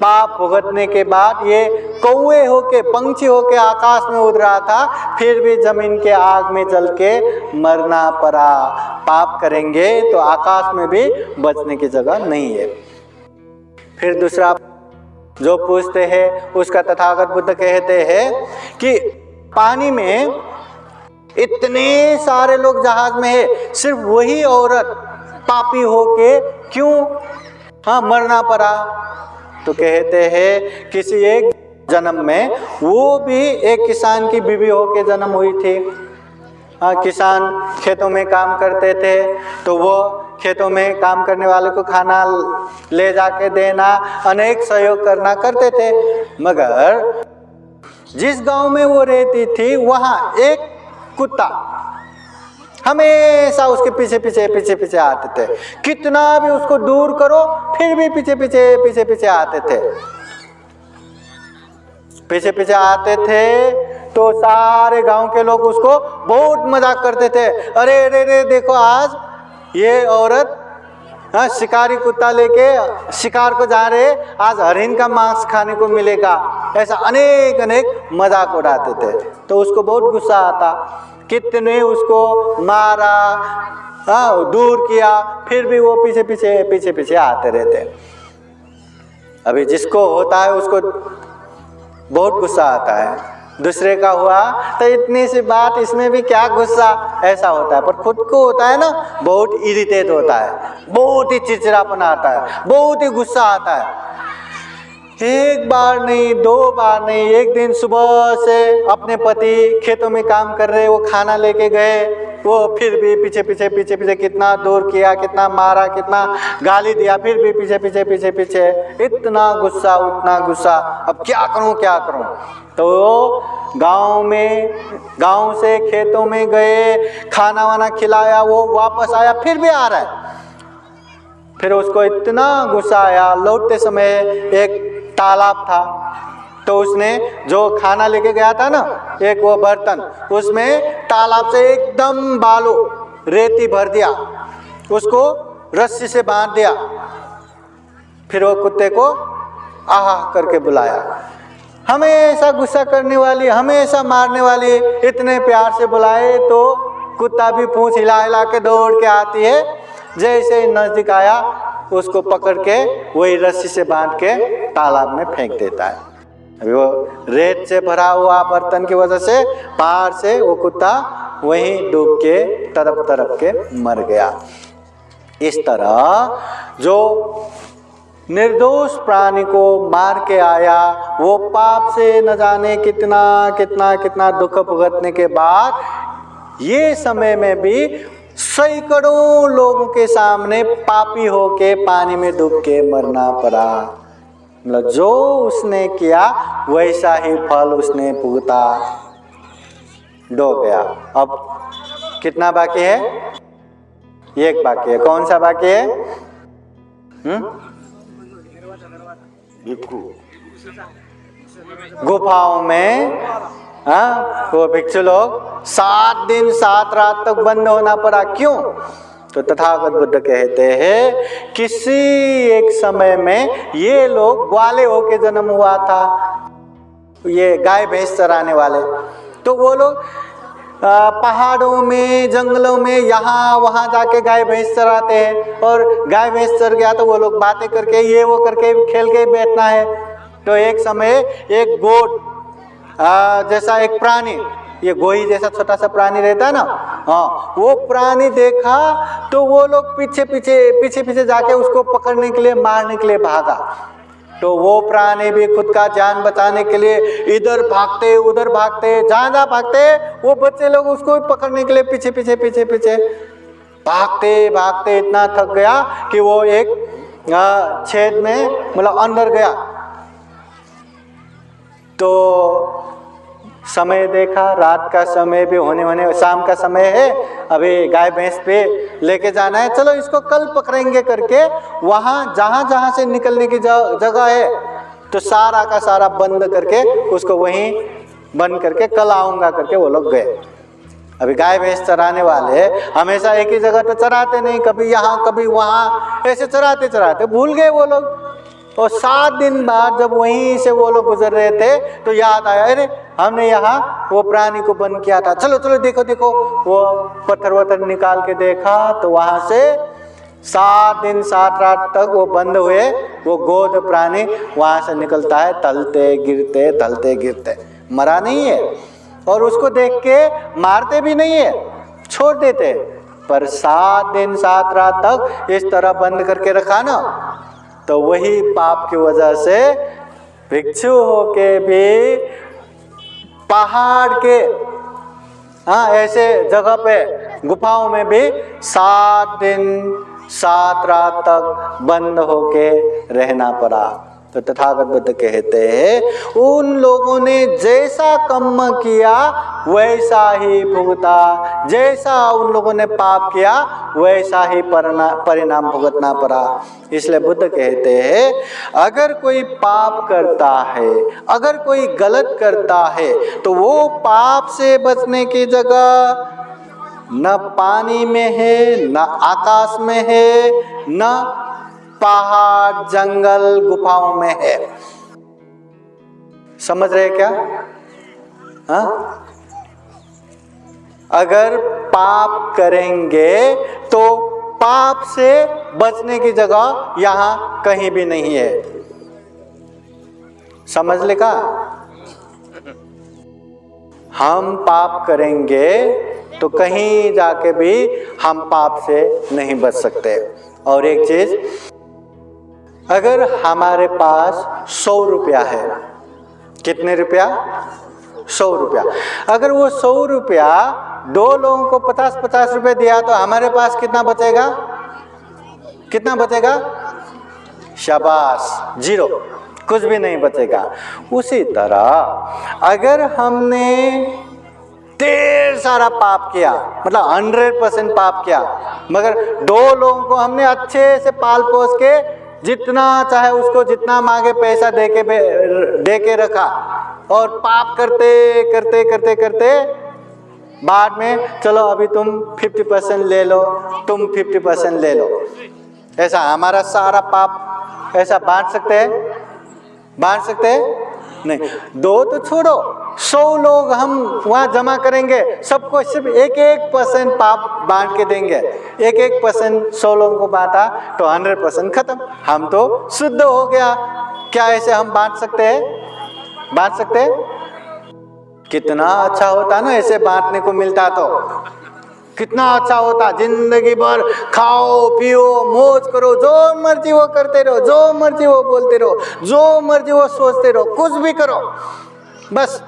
पाप भुगतने के बाद ये कौवे होके, पंछी होके आकाश में उड़ रहा था, फिर भी जमीन के आग में जल के मरना पड़ा। पाप करेंगे तो आकाश में भी बचने की जगह नहीं है। फिर दूसरा जो पूछते हैं उसका तथागत बुद्ध कहते हैं कि पानी में इतने सारे लोग जहाज में है, सिर्फ वही औरत पापी होके क्यों मरना पड़ा। तो कहते हैं किसी एक जन्म में वो भी एक किसान की बीवी होके जन्म हुई थी। किसान खेतों में काम करते थे, तो वो खेतों में काम करने वाले को खाना ले जाके देना, अनेक सहयोग करना करते थे। मगर जिस गांव में वो रहती थी वहाँ एक कुत्ता हमेशा उसके पीछे पीछे पीछे पीछे आते थे। कितना भी उसको दूर करो फिर भी पीछे पीछे पीछे पीछे आते थे, पीछे पीछे आते थे। तो सारे गांव के लोग उसको बहुत मजाक करते थे, अरे अरे अरे देखो आज ये औरत शिकारी कुत्ता लेके शिकार को जा रहे, आज हरिन का मांस खाने को मिलेगा। ऐसा अनेक अनेक मजाक उड़ाते थे। तो उसको बहुत गुस्सा आता, कितने उसको मारा, दूर किया, फिर भी वो पीछे पीछे पीछे पीछे आते रहते। अभी जिसको होता है उसको बहुत गुस्सा आता है, दूसरे का हुआ तो इतनी सी बात, इसमें भी क्या गुस्सा, ऐसा होता है। पर खुद को होता है ना, बहुत इरिटेट होता है, बहुत ही चिड़चिड़ापन आता है, बहुत ही गुस्सा आता है। एक बार नहीं, 2 बार नहीं, एक दिन सुबह से अपने पति खेतों में काम कर रहे, वो खाना लेके गए, वो फिर भी पीछे पीछे पीछे पीछे कितना दूर किया, कितना मारा, कितना गाली दिया, फिर भी पीछे पीछे पीछे पीछे। इतना गुस्सा, उतना गुस्सा, अब क्या करूं क्या करूं। तो गांव से खेतों में गए, खाना वाना खिलाया, वो वापस आया, फिर भी आ रहा है। फिर उसको इतना गुस्सा आया, लौटते समय एक तालाब था, तो उसने जो खाना लेके गया था ना, एक वो बर्तन, उसमें तालाब से एकदम बालू रेती भर दिया, उसको रस्सी से बांध दिया। फिर वो कुत्ते को आह करके बुलाया। हमेशा गुस्सा करने वाली, हमेशा मारने वाली, इतने प्यार से बुलाए तो कुत्ता भी पूंछ हिला हिला के दौड़ के आती है। जैसे नजदीक आया, उसको पकड़ के वही रस्सी से बांध के तालाब में फेंक देता है। अभी वो रेत से भरा हुआ बर्तन की वजह से बाहर से वो कुत्ता वहीं डूब के तड़प तड़प के मर गया। इस तरह जो निर्दोष प्राणी को मार के आया, वो पाप से न जाने कितना कितना कितना दुख भुगतने के बाद ये समय में भी सैकड़ों लोगों के सामने पापी होके पानी में डूब के मरना पड़ा। मतलब जो उसने किया वैसा ही फल उसने भुगता, डूब गया। अब कितना बाकी है? एक बाकी है। कौन सा बाकी है? गुफाओं में वो भिक्षु लोग 7 दिन 7 रात तक बंद होना पड़ा। क्यों? तो तथागत बुद्ध कहते हैं किसी एक समय में ये लोग ग्वाले होके जन्म हुआ था, ये गाय भैंस चराने वाले। तो वो लोग पहाड़ों में, जंगलों में, यहाँ वहाँ जाके गाय भैंस चराते हैं, और गाय भैंस चर गया तो वो लोग बातें करके, ये वो करके खेल के बैठना है। तो एक समय एक गोट जैसा एक प्राणी, ये गोही जैसा छोटा सा प्राणी रहता है ना, वो प्राणी देखा तो वो लोग पीछे पीछे जाके उसको पकड़ने के लिए, मारने के लिए भागा। तो वो प्राणी भी खुद का जान बचाने के लिए इधर भागते उधर भागते, जहां जहां भागते वो बच्चे लोग उसको पकड़ने के लिए पीछे पीछे पीछे पीछे भागते भागते इतना थक गया कि वो एक छेद में मतलब अंदर गया। तो समय देखा, रात का समय भी होने शाम का समय है, अभी गाय भैंस पे लेके जाना है, चलो इसको कल पकड़ेंगे करके वहां जहां जहां से निकलने की जगह है तो सारा का सारा बंद करके उसको वहीं बंद करके कल आऊंगा करके वो लोग गए। अभी गाय भैंस चराने वाले हमेशा एक ही जगह तो चराते नहीं, कभी यहाँ कभी वहाँ, ऐसे चराते चराते भूल गए वो लोग। और 7 दिन बाद जब वहीं से वो लोग गुजर रहे थे तो याद आया, अरे हमने यहाँ वो प्राणी को बंद किया था, चलो चलो देखो देखो। वो पत्थर वत्थर निकाल के देखा तो वहां से 7 दिन 7 रात तक वो बंद हुए वो गोद प्राणी वहां से निकलता है, तलते गिरते, मरा नहीं है। और उसको देख के मारते भी नहीं है, छोड़ देते, पर 7 दिन 7 रात तक इस तरह बंद करके रखा ना, तो वही पाप की वजह से भिक्षु होके भी पहाड़ के ऐसे जगह पे गुफाओं में भी 7 दिन 7 रात तक बंद होके रहना पड़ा। तो तथागत बुद्ध कहते हैं उन लोगों ने जैसा कर्म किया वैसा ही भुगता, जैसा उन लोगों ने पाप किया वैसा ही परिणाम भुगतना पड़ा। इसलिए बुद्ध कहते हैं अगर कोई पाप करता है, अगर कोई गलत करता है तो वो पाप से बचने की जगह न पानी में है, न आकाश में है, न पहाड़ जंगल गुफाओं में है। समझ रहे क्या? अगर पाप करेंगे तो पाप से बचने की जगह यहां कहीं भी नहीं है। समझ ले का? हम पाप करेंगे तो कहीं जाके भी हम पाप से नहीं बच सकते। और एक चीज, अगर हमारे पास 100 रुपया है, कितने रुपया? 100 रुपया। अगर वो 100 रुपया 2 लोगों को 50-50 रुपए दिया तो हमारे पास कितना बचेगा? कितना बचेगा? शाबाश, 0, कुछ भी नहीं बचेगा। उसी तरह अगर हमने ढेर सारा पाप किया, मतलब 100% पाप किया, मगर 2 लोगों को हमने अच्छे से पाल पोस के जितना चाहे उसको जितना मांगे पैसा दे के रखा, और पाप करते करते करते करते बाद में चलो अभी तुम 50% ले लो, तुम 50% ले लो, ऐसा हमारा सारा पाप ऐसा बांट सकते हैं? बांट सकते हैं? नहीं। 2 तो छोड़ो, 100 लोग हम वहां जमा करेंगे, सबको सिर्फ 1% पाप बांट के देंगे, 1% 100 लोगों को बांटा तो 100% खत्म, हम तो शुद्ध हो गया। क्या ऐसे हम बांट सकते हैं? बांट सकते हैं? कितना अच्छा होता ना ऐसे बांटने को मिलता तो, कितना अच्छा होता। जिंदगी भर खाओ पियो मौज करो, जो मर्जी वो करते रहो, जो मर्जी वो बोलते रहो, जो मर्जी वो सोचते रहो, कुछ भी करो, बस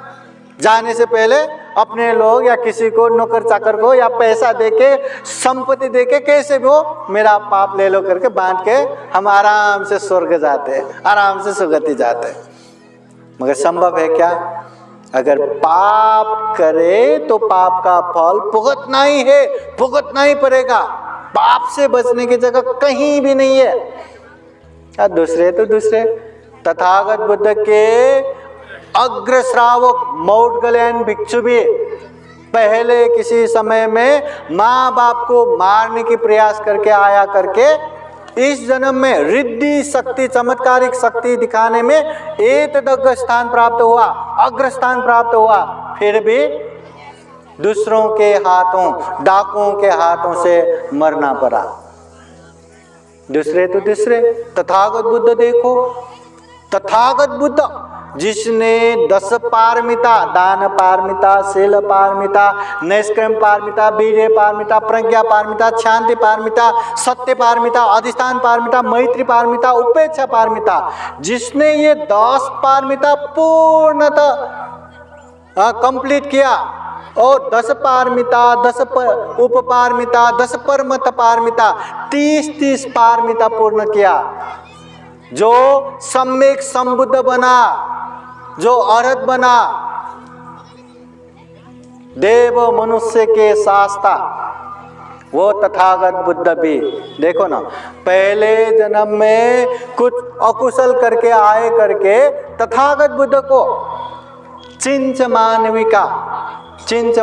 जाने से पहले अपने लोग या किसी को नौकर चाकर को या पैसा देके संपत्ति देके कैसे भी हो मेरा पाप ले लो करके बांट के हम आराम से स्वर्ग जाते हैं, आराम से सुगति जाते हैं। मगर संभव है क्या? अगर पाप करे तो पाप का फल भुगतना ही है, भुगतना ही पड़ेगा। पाप से बचने की जगह कहीं भी नहीं है। दूसरे तो दूसरे तथागत बुद्ध के अग्र श्रावक मौदगल्यायन भिक्षु भी पहले किसी समय में माँ बाप को मारने की प्रयास करके आया करके इस जन्म में रिद्धि शक्ति, चमत्कारिक शक्ति दिखाने में एकदग्र स्थान प्राप्त हुआ, अग्र स्थान प्राप्त हुआ, फिर भी दूसरों के हाथों, डाकुओं के हाथों से मरना पड़ा। दूसरे तो दूसरे, तथागत बुद्ध देखो, तथागत बुद्ध जिसने 10 पारमिता, दान पारमिता, शील पारमिता, नैष्कर्म पारमिता, वीर्य पारमिता, प्रज्ञा पारमिता, शांति पारमिता, सत्य पारमिता, अधिष्ठान पारमिता, मैत्री पारमिता, उपेक्षा पारमिता, जिसने ये 10 पारमिता पूर्णतः कंप्लीट किया और 10 पारमिता, 10 उपपारमिता, 10 परमत पारमिता, 30 पारमिता पूर्ण किया, जो सम्यक संबुद्ध बना, जो अरहत बना, देव मनुष्य के शास्ता, वो तथागत बुद्ध भी। देखो ना, पहले जन्म में कुछ अकुशल करके आए करके तथागत बुद्ध को चिंच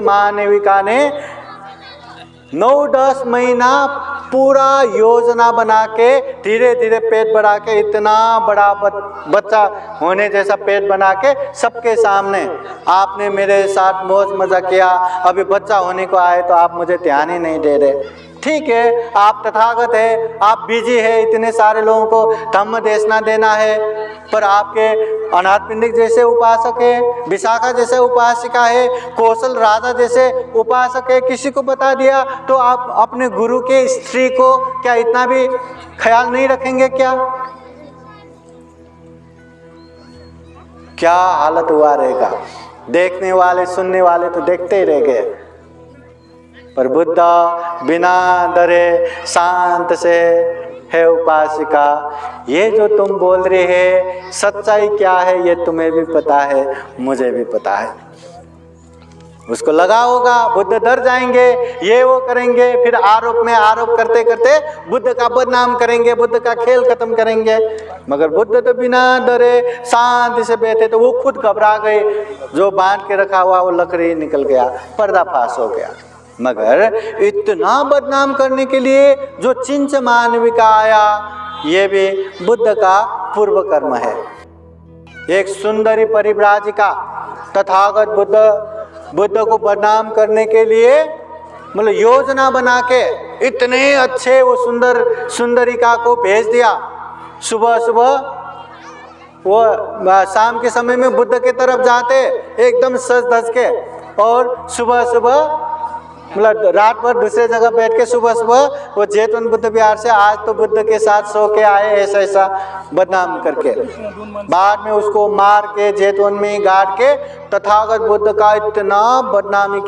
मानविका ने 9-10 महीना पूरा योजना बना के धीरे धीरे पेट बढ़ा के इतना बड़ा बच्चा होने जैसा पेट बना के सबके सामने आपने मेरे साथ मौज मजा किया, अभी बच्चा होने को आए तो आप मुझे ध्यान ही नहीं दे रहे। ठीक है, आप तथागत है, आप बिजी है, इतने सारे लोगों को धम्म देशना देना है, पर आपके अनाथ पिंडिक जैसे उपासक है, विशाखा जैसे उपासिका है, कौशल राजा जैसे उपासक है, किसी को बता दिया तो आप अपने गुरु के स्त्री को क्या इतना भी ख्याल नहीं रखेंगे क्या? क्या हालत हुआ रहेगा? देखने वाले सुनने वाले तो देखते ही रह गए, पर बुद्धा बिना डरे शांत से है उपासिका, ये जो तुम बोल रहे है सच्चाई क्या है ये तुम्हें भी पता है, मुझे भी पता है। उसको लगा होगा बुद्ध डर जाएंगे, ये वो करेंगे, फिर आरोप में आरोप करते करते बुद्ध का बदनाम करेंगे, बुद्ध का खेल खत्म करेंगे। मगर बुद्ध तो बिना डरे शांति से बैठे, तो वो खुद घबरा गए, जो बांध के रखा हुआ वो लकड़ी निकल गया, पर्दाफाश हो गया। मगर इतना बदनाम करने के लिए जो चिंच मानविका आया, ये भी बुद्ध का पूर्व कर्म है। एक सुंदरी परिव्राजिका तथागत बुद्ध को बदनाम करने के लिए मतलब योजना बना के इतने अच्छे वो सुंदरिका को भेज दिया। सुबह सुबह वो शाम के समय में बुद्ध के तरफ जाते एकदम सज धज के, और सुबह सुबह मतलब रात भर दूसरे जगह बैठ के सुबह सुबह वो जेतवन बुद्ध विहार से आज तो बुद्ध के साथ सो के आए, ऐसा बदनाम करके बाद में उसको मार के जेतवन में गाड़ के तथागत बुद्ध का इतना बदनामी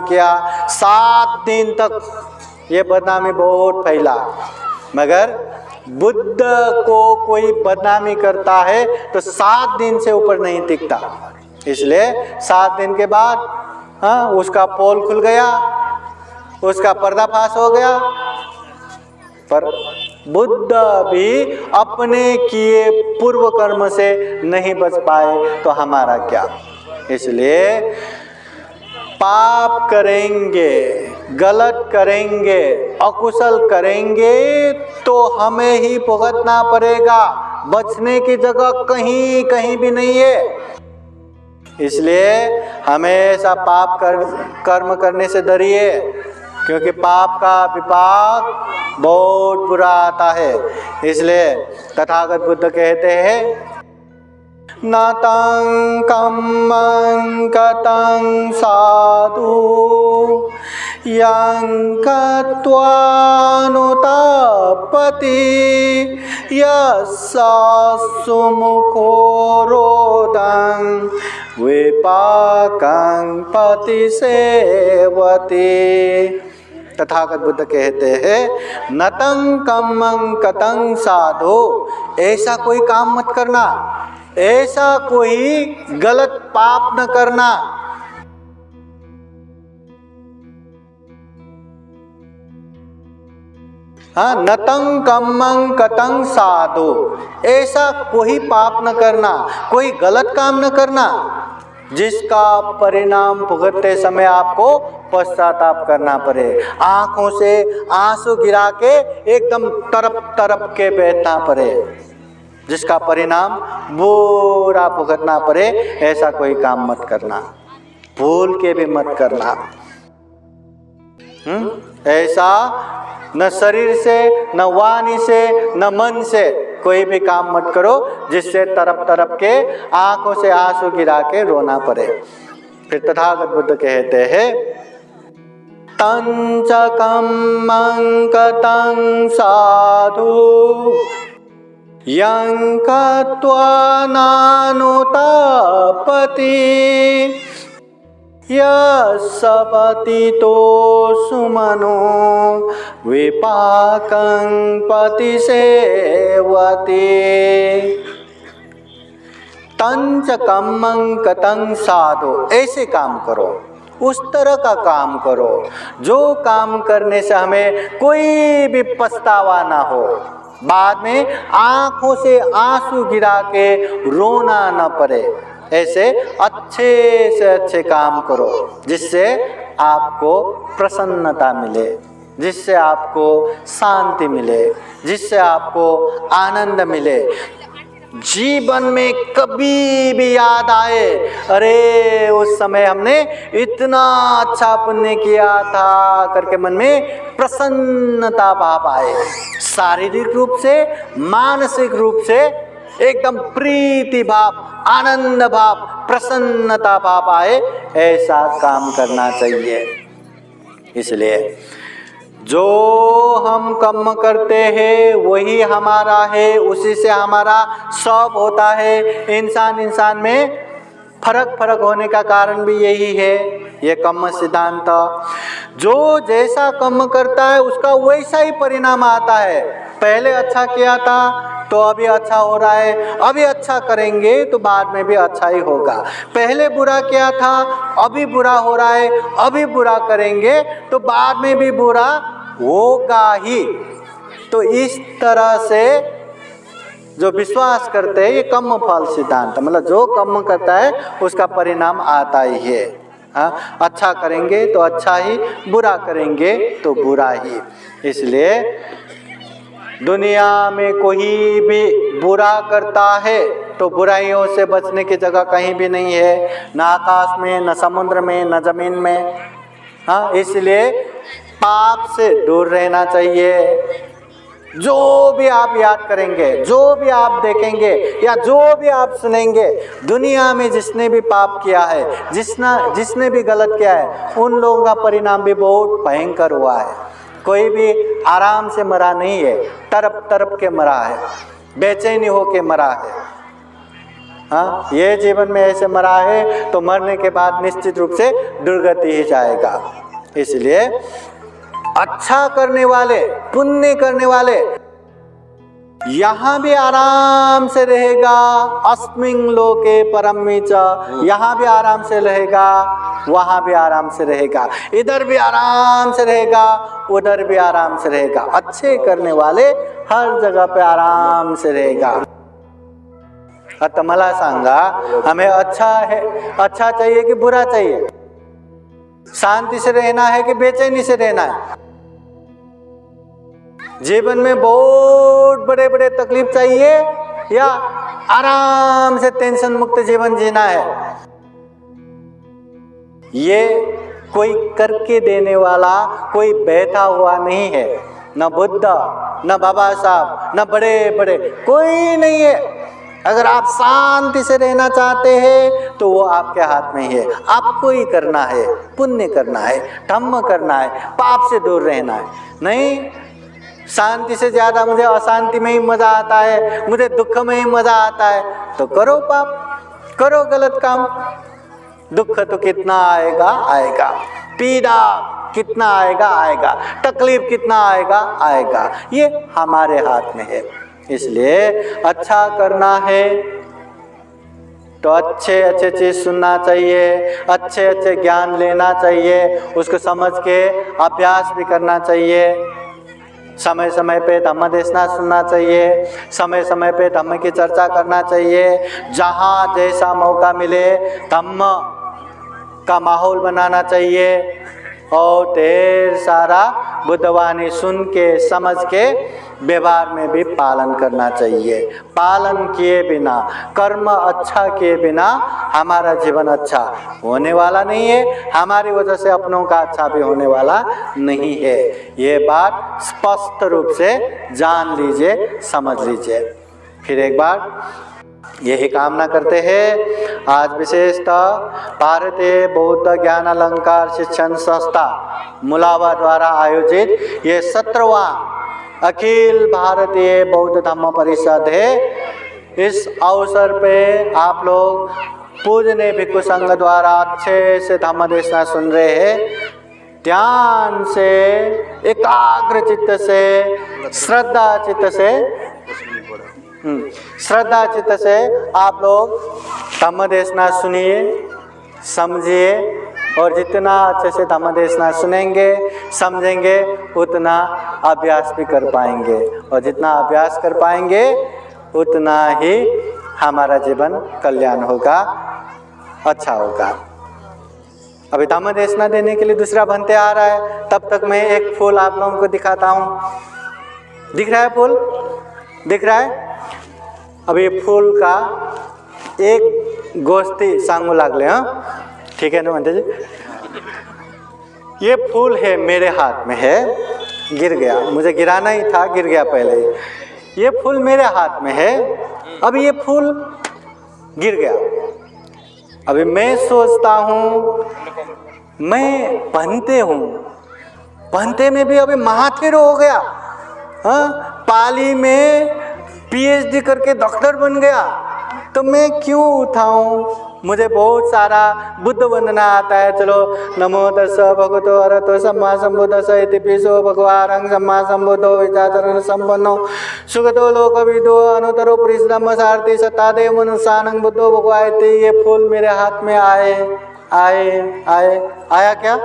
किया, 7 दिन तक ये बदनामी बहुत फैला। मगर बुद्ध को कोई बदनामी करता है तो 7 दिन से ऊपर नहीं टिकता, इसलिए 7 दिन के बाद उसका पोल खुल गया, उसका पर्दाफाश हो गया। पर बुद्ध भी अपने किए पूर्व कर्म से नहीं बच पाए तो हमारा क्या? इसलिए पाप करेंगे, गलत करेंगे, अकुशल करेंगे तो हमें ही भुगतना पड़ेगा, बचने की जगह कहीं भी नहीं है। इसलिए हमेशा पाप कर्म करने से डरिए, क्योंकि पाप का विपाक बहुत बुरा आता है। इसलिए तथागत बुद्ध कहते हैं, न तं कम्मं कतं साधु यं कृत्वा नुतपति यस्सा सुमुखो रोदं विपाकं पति सेवते। तथागत बुद्ध कहते हैं, नतं कम्मं कतं साधो, ऐसा कोई काम मत करना, ऐसा कोई गलत पाप न करना। नतं कम्मं कतं साधु, ऐसा कोई पाप न करना, कोई गलत काम न करना जिसका परिणाम भुगतते समय आपको पश्चाताप करना पड़े, आंखों से आंसू गिरा के एकदम तरप के बैठना पड़े, जिसका परिणाम बुरा भुगतना पड़े। ऐसा कोई काम मत करना, भूल के भी मत करना। ऐसा न शरीर से, न वाणी से, न मन से कोई भी काम मत करो जिससे तरफ तरफ के आंखों से आंसू गिरा के रोना पड़े। फिर तथागत बुद्ध कहते हैं, तंच कम्मं कतं साधु यं कत्वा नानुतापति यस्सपतितो सुमनो विपाकं पतिसेवते। तंच कम्मं कतं साधु, ऐसे काम करो, उस तरह का काम करो जो काम करने से हमें कोई भी पछतावा ना हो, बाद में आंखों से आंसू गिरा के रोना न पड़े। ऐसे अच्छे से अच्छे काम करो जिससे आपको प्रसन्नता मिले, जिससे आपको शांति मिले, जिससे आपको आनंद मिले। जीवन में कभी भी याद आए, अरे उस समय हमने इतना अच्छा पुण्य किया था करके मन में प्रसन्नता भाव आए, शारीरिक रूप से मानसिक रूप से एकदम प्रीति भाव, आनंद भाव, प्रसन्नता भाव आए, ऐसा काम करना चाहिए। इसलिए जो हम कर्म करते हैं वही हमारा है, उसी से हमारा सब होता है। इंसान में फर्क होने का कारण भी यही है, ये कर्म सिद्धांत। जो जैसा कर्म करता है उसका वैसा ही परिणाम आता है। पहले अच्छा किया था तो अभी अच्छा हो रहा है, अभी अच्छा करेंगे तो बाद में भी अच्छा ही होगा। पहले बुरा किया था, अभी बुरा हो रहा है, अभी बुरा करेंगे तो बाद में भी बुरा होगा ही। तो इस तरह से जो विश्वास करते हैं, ये कर्म फल सिद्धांत, मतलब जो कर्म करता है उसका परिणाम आता ही है। अच्छा करेंगे तो अच्छा ही, बुरा करेंगे तो बुरा ही। इसलिए दुनिया में कोई भी बुरा करता है तो बुराइयों से बचने की जगह कहीं भी नहीं है, न आकाश में, न समुद्र में, न जमीन में। इसलिए पाप से दूर रहना चाहिए। जो भी आप याद करेंगे, जो भी आप देखेंगे या जो भी आप सुनेंगे, दुनिया में जिसने भी पाप किया है, जिसने भी गलत किया है, उन लोगों का परिणाम भी बहुत भयंकर हुआ है। कोई भी आराम से मरा नहीं है, तरप के मरा है, बेचैनी होके मरा है। ये जीवन में ऐसे मरा है तो मरने के बाद निश्चित रूप से दुर्गति ही जाएगा। इसलिए अच्छा करने वाले, पुण्य करने वाले यहाँ भी आराम से रहेगा, अस्मिन् लोके परमे च, यहाँ भी आराम से रहेगा, वहाँ भी आराम से रहेगा, इधर भी आराम से रहेगा, उधर भी आराम से रहेगा। अच्छे करने वाले हर जगह पे आराम से रहेगा। आता मला सांगा, हमें अच्छा चाहिए कि बुरा चाहिए? शांति से रहना है कि बेचैनी से रहना है? जीवन में बहुत बड़े तकलीफ चाहिए या आराम से टेंशन मुक्त जीवन जीना है? ये कोई करके देने वाला कोई बैठा हुआ नहीं है, न बुद्ध, न बाबा साहब, न बड़े कोई नहीं है। अगर आप शांति से रहना चाहते हैं तो वो आपके हाथ में ही है। आपको ही करना है, पुण्य करना है, धम्म करना है, पाप से दूर रहना है। नहीं, शांति से ज्यादा मुझे अशांति में ही मजा आता है, मुझे दुख में ही मजा आता है, तो करो पाप, करो गलत काम। दुख तो कितना आएगा, पीड़ा कितना आएगा, तकलीफ कितना आएगा, ये हमारे हाथ में है। इसलिए अच्छा करना है तो अच्छे चीज सुनना चाहिए, अच्छे ज्ञान लेना चाहिए, उसको समझ के अभ्यास भी करना चाहिए। समय समय पे धम्म देशना सुनना चाहिए, समय समय पे धम्म की चर्चा करना चाहिए। जहाँ जैसा मौका मिले धम्म का माहौल बनाना चाहिए और ढेर सारा बुद्धवाणी सुन के समझ के व्यवहार में भी पालन करना चाहिए। पालन किए बिना, कर्म अच्छा किए बिना हमारा जीवन अच्छा होने वाला नहीं है, हमारी वजह से अपनों का अच्छा भी होने वाला नहीं है। ये बात स्पष्ट रूप से जान लीजिए, समझ लीजिए। फिर एक बार यही कामना करते हैं। आज विशेषतः भारतीय बौद्ध ज्ञान अलंकार शिक्षण संस्था मुलावा द्वारा आयोजित ये 17वां अखिल भारतीय बौद्ध धम्म परिषद है। इस अवसर पे आप लोग पूजनीय भिक्षु संघ द्वारा अच्छे से धम्म देशना सुन रहे हैं। ध्यान से, एकाग्र चित्त से, श्रद्धा चित्त से आप लोग धम्म देशना सुनिए, समझिए और जितना अच्छे से धम्म देशना सुनेंगे, समझेंगे, उतना अभ्यास भी कर पाएंगे और जितना अभ्यास कर पाएंगे उतना ही हमारा जीवन कल्याण होगा, अच्छा होगा। अभी धम्म देशना देने के लिए दूसरा भंते आ रहा है, तब तक मैं एक फूल आप लोगों को दिखाता हूँ। दिख रहा है फूल? दिख रहा है? अभी फूल का एक गोष्ठी सांगू लागले। हाँ, ठीक है ना भंते जी? ये फूल है, मेरे हाथ में है, गिर गया, मुझे गिराना ही था, गिर गया पहले ही। ये फूल मेरे हाथ में है, अभी ये फूल गिर गया। अभी मैं सोचता हूँ मैं भंते हूँ, भंते में भी अभी महाथिर हो गया, हाँ, पाली में पीएचडी करके डॉक्टर बन गया, तो मैं क्यों उठाऊं? मुझे बहुत सारा बुद्ध वंदना आता है। चलो, नमो तस्स भगवतो अरहतो सम्मा सम्बुद्धस्स इति पिसो भगवान् सम्मा सम्बुद्धो विचारण संपन्नो सुगतो लोकविदो अनुतरो पुरुष धम्म सारथि सत्तादेव मनुष्यानं बुद्धो भगवायते। ये फूल मेरे हाथ में आया क्या?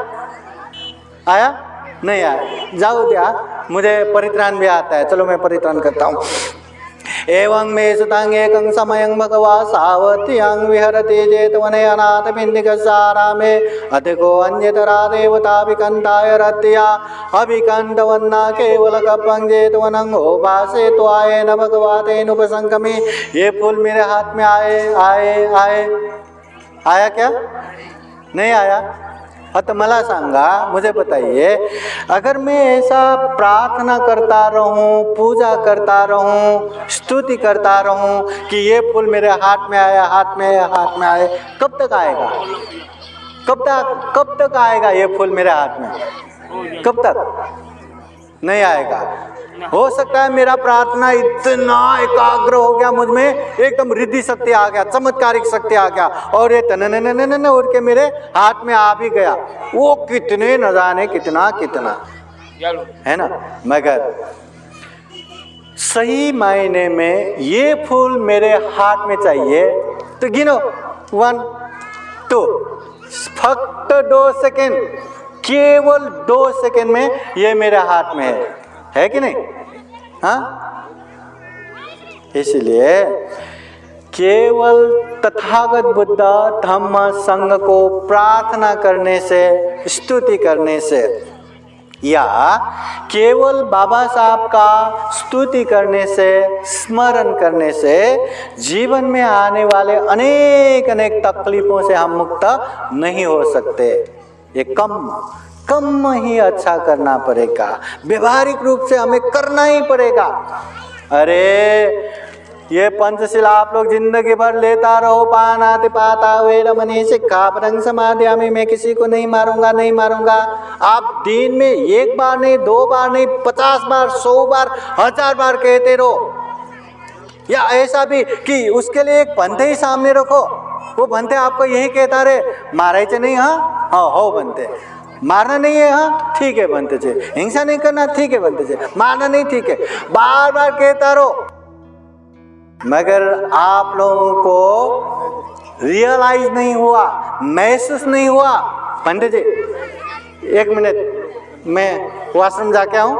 आया? नहीं आया, जाओ दिया। मुझे परित्राण भी आता है, चलो मैं परित्राण करता हूँ। एवं मे सुतांग एकं समयं भगवा सावत्यां विहरति जेतवने अनाथ भिन्दिकसारामे अधिको अन्यतरा देवता विकंताय रत्या अभिकंतवन्ना केवल कपं जेतवनं ओभासे त्वाये न भगवाते नुपसंकमे। ये फूल मेरे हाथ में आया क्या? नहीं आया? तो मला सांगा, मुझे बताइए, अगर मैं ऐसा प्रार्थना करता रहूं, पूजा करता रहूं, स्तुति करता रहूं कि ये फूल मेरे हाथ में आया, हाथ में आए, कब तक आएगा? कब तक आएगा ये फूल मेरे हाथ में? कब तक? नहीं आएगा। हो सकता है मेरा प्रार्थना इतना एकाग्र हो गया, मुझ में एकदम रिद्धि शक्ति आ गया, चमत्कारिक शक्ति आ गया और ये तन उड़ के मेरे हाथ में आ भी गया। वो कितने न जाने कितना है ना। मगर सही मायने में ये फूल मेरे हाथ में चाहिए तो गिनो, 1 2, फक्त 2 सेकेंड, केवल 2 सेकेंड में ये मेरे हाथ में है कि नहीं? हाँ, इसलिए केवल तथागत बुद्ध धम्म संघ को प्रार्थना करने से, स्तुति करने से, या केवल बाबा साहब का स्तुति करने से, स्मरण करने से जीवन में आने वाले अनेक तकलीफों से हम मुक्त नहीं हो सकते। ये कम ही अच्छा करना पड़ेगा, व्यवहारिक रूप से हमें करना ही पड़ेगा। अरे ये पंचशिला आप लोग जिंदगी भर लेता रहो, पानातिपाता वेरमणि सिक्खापदं समादयामि, मैं किसी को नहीं मारूंगा। आप दिन में 1 बार नहीं, 2 बार नहीं, 50 बार, 100 बार, 1000 बार कहते रहो। या ऐसा भी कि उसके लिए एक बंदे ही सामने रखो, वो बंदे आपको यही कहता रहे, मारा नहीं, हाँ हो बनते, मारना नहीं है, हाँ ठीक है बनते थे, हिंसा नहीं करना, ठीक है बनते थे, मारना नहीं, ठीक है, बार बार कहता रहो। मगर आप लोगों को रियलाइज नहीं हुआ, महसूस नहीं हुआ। पंडित जी 1 मिनट, मैं वॉशरूम जाके आऊँ,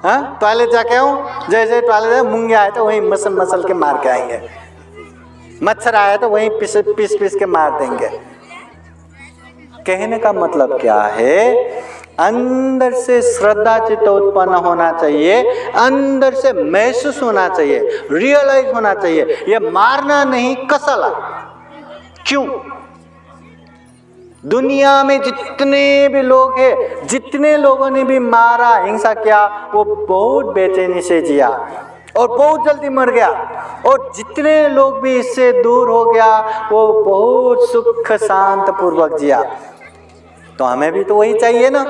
हाँ टॉयलेट जाके आऊँ। जैसे टॉयलेट मुंगे आए तो वहीं मसल के मार के आएंगे, मच्छर आया तो वहीं पीस के मार देंगे। कहने का मतलब क्या है? अंदर से श्रद्धा चित्त उत्पन्न होना चाहिए, अंदर से महसूस होना चाहिए, रियलाइज होना चाहिए। ये मारना नहीं, कसला। क्यों? दुनिया में जितने भी लोग हैं, जितने लोगों ने भी मारा, हिंसा किया, वो बहुत बेचैनी से जिया। और बहुत जल्दी मर गया, और जितने लोग भी इससे दूर हो गया वो बहुत सुख शांत पूर्वक जिया। तो हमें भी तो वही चाहिए ना।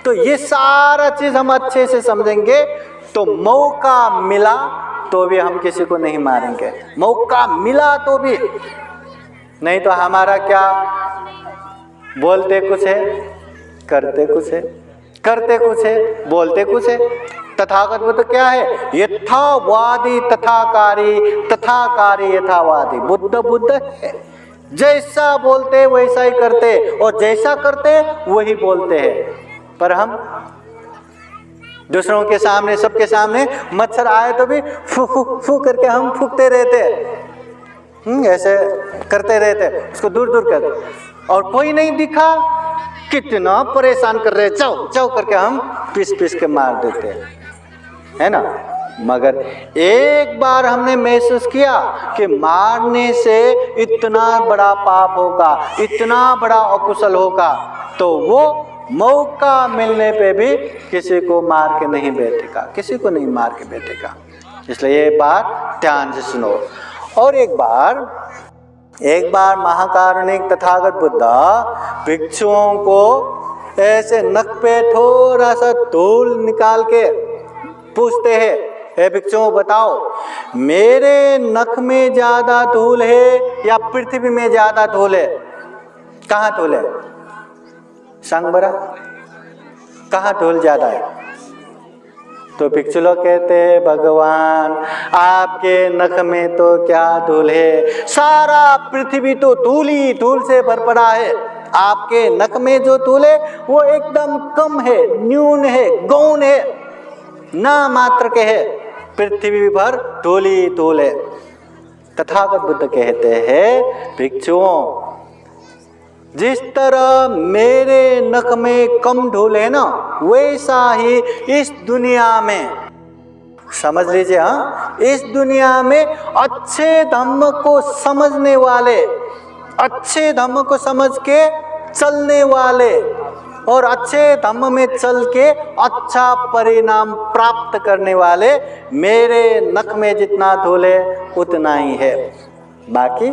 तो ये सारा चीज हम अच्छे से समझेंगे तो मौका मिला तो भी हम किसी को नहीं मारेंगे, मौका मिला तो भी। नहीं तो हमारा क्या, बोलते कुछ है करते कुछ है, करते कुछ है बोलते कुछ है। तथागत बुद्ध क्या है? यथावादी तथाकारी, तथाकारी यथावादी। बुद्ध है, जैसा बोलते वैसा ही करते और जैसा करते वही बोलते हैं। पर हम दूसरों के सामने, सबके सामने मच्छर आए तो भी फू फू फू करके हम फूकते रहते, ऐसे करते रहते, उसको दूर दूर कर। और कोई नहीं दिखा, कितना परेशान कर रहे, चाओ चाओ करके हम पीस पीस के मार देते हैं, है ना। मगर एक बार हमने महसूस किया कि मारने से इतना बड़ा पाप होगा, इतना बड़ा अकुशल होगा, तो वो मौका मिलने पे भी किसी को मार के नहीं बैठेगा, किसी को नहीं मार के बैठेगा। इसलिए ये बात ध्यान से सुनो। और एक बार महाकारुणिक तथागत बुद्ध भिक्षुओं को ऐसे नख पे थोड़ा सा धूल निकाल के पूछते हैं, हे भिक्षुओं बताओ, मेरे नख में ज्यादा धूल है या पृथ्वी में ज्यादा धूल है? कहाँ धूल है? संग बरा, कहाँ धूल ज्यादा है? तो भिक्षु लोग कहते हैं, भगवान आपके नख में तो क्या धूल है, सारा पृथ्वी तो धूल ही धूल से भर पड़ा है। आपके नख में जो धूल है वो एकदम कम है, न्यून है, गौण है, ना मात्र के है, पृथ्वी भर धूल ही धूल है। तथागत बुद्ध कहते हैं, भिक्षुओं जिस तरह मेरे नख में कम धूल है ना, वैसा ही इस दुनिया में, समझ लीजिए, हाँ, इस दुनिया में अच्छे धम्म को समझने वाले, अच्छे धम्म को समझ के चलने वाले और अच्छे धम्म में चल के अच्छा परिणाम प्राप्त करने वाले, मेरे नख में जितना धूल है उतना ही है, बाकी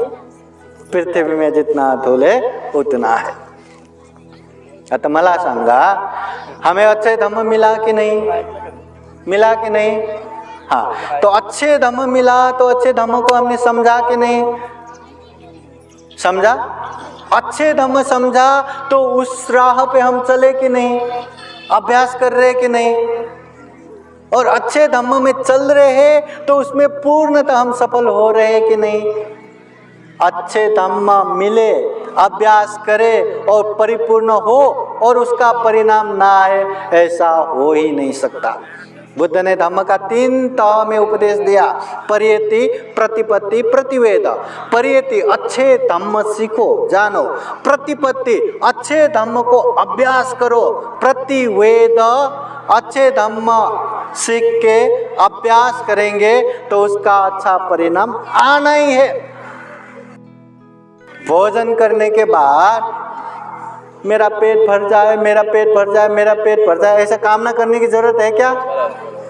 पृथ्वी में जितना धूल है उतना है। आता मला सांगा, हमें अच्छे धम्म मिला कि नहीं? मिला कि नहीं? हाँ, तो अच्छे धम्म मिला तो अच्छे धम्म को हमने समझा कि नहीं समझा? अच्छे धम्म समझा तो उस राह पे हम चले कि नहीं, अभ्यास कर रहे कि नहीं? और अच्छे धम्म में चल रहे हैं तो उसमें पूर्णतः हम सफल हो रहे हैं कि नहीं? अच्छे धम्म मिले, अभ्यास करे और परिपूर्ण हो और उसका परिणाम ना आए, ऐसा हो ही नहीं सकता। बुद्ध ने धम्म का 3 तह में उपदेश दिया, परियति, प्रतिपत्ति, प्रतिवेद। परियति अच्छे धम्म सीखो, जानो। प्रतिपत्ति अच्छे धम्म को अभ्यास करो। प्रतिवेद अच्छे धम्म सीख के अभ्यास करेंगे तो उसका अच्छा परिणाम आना ही है। भोजन करने के बाद मेरा पेट भर जाए, मेरा पेट भर जाए, मेरा पेट भर जाए, ऐसा कामना करने की जरूरत है क्या?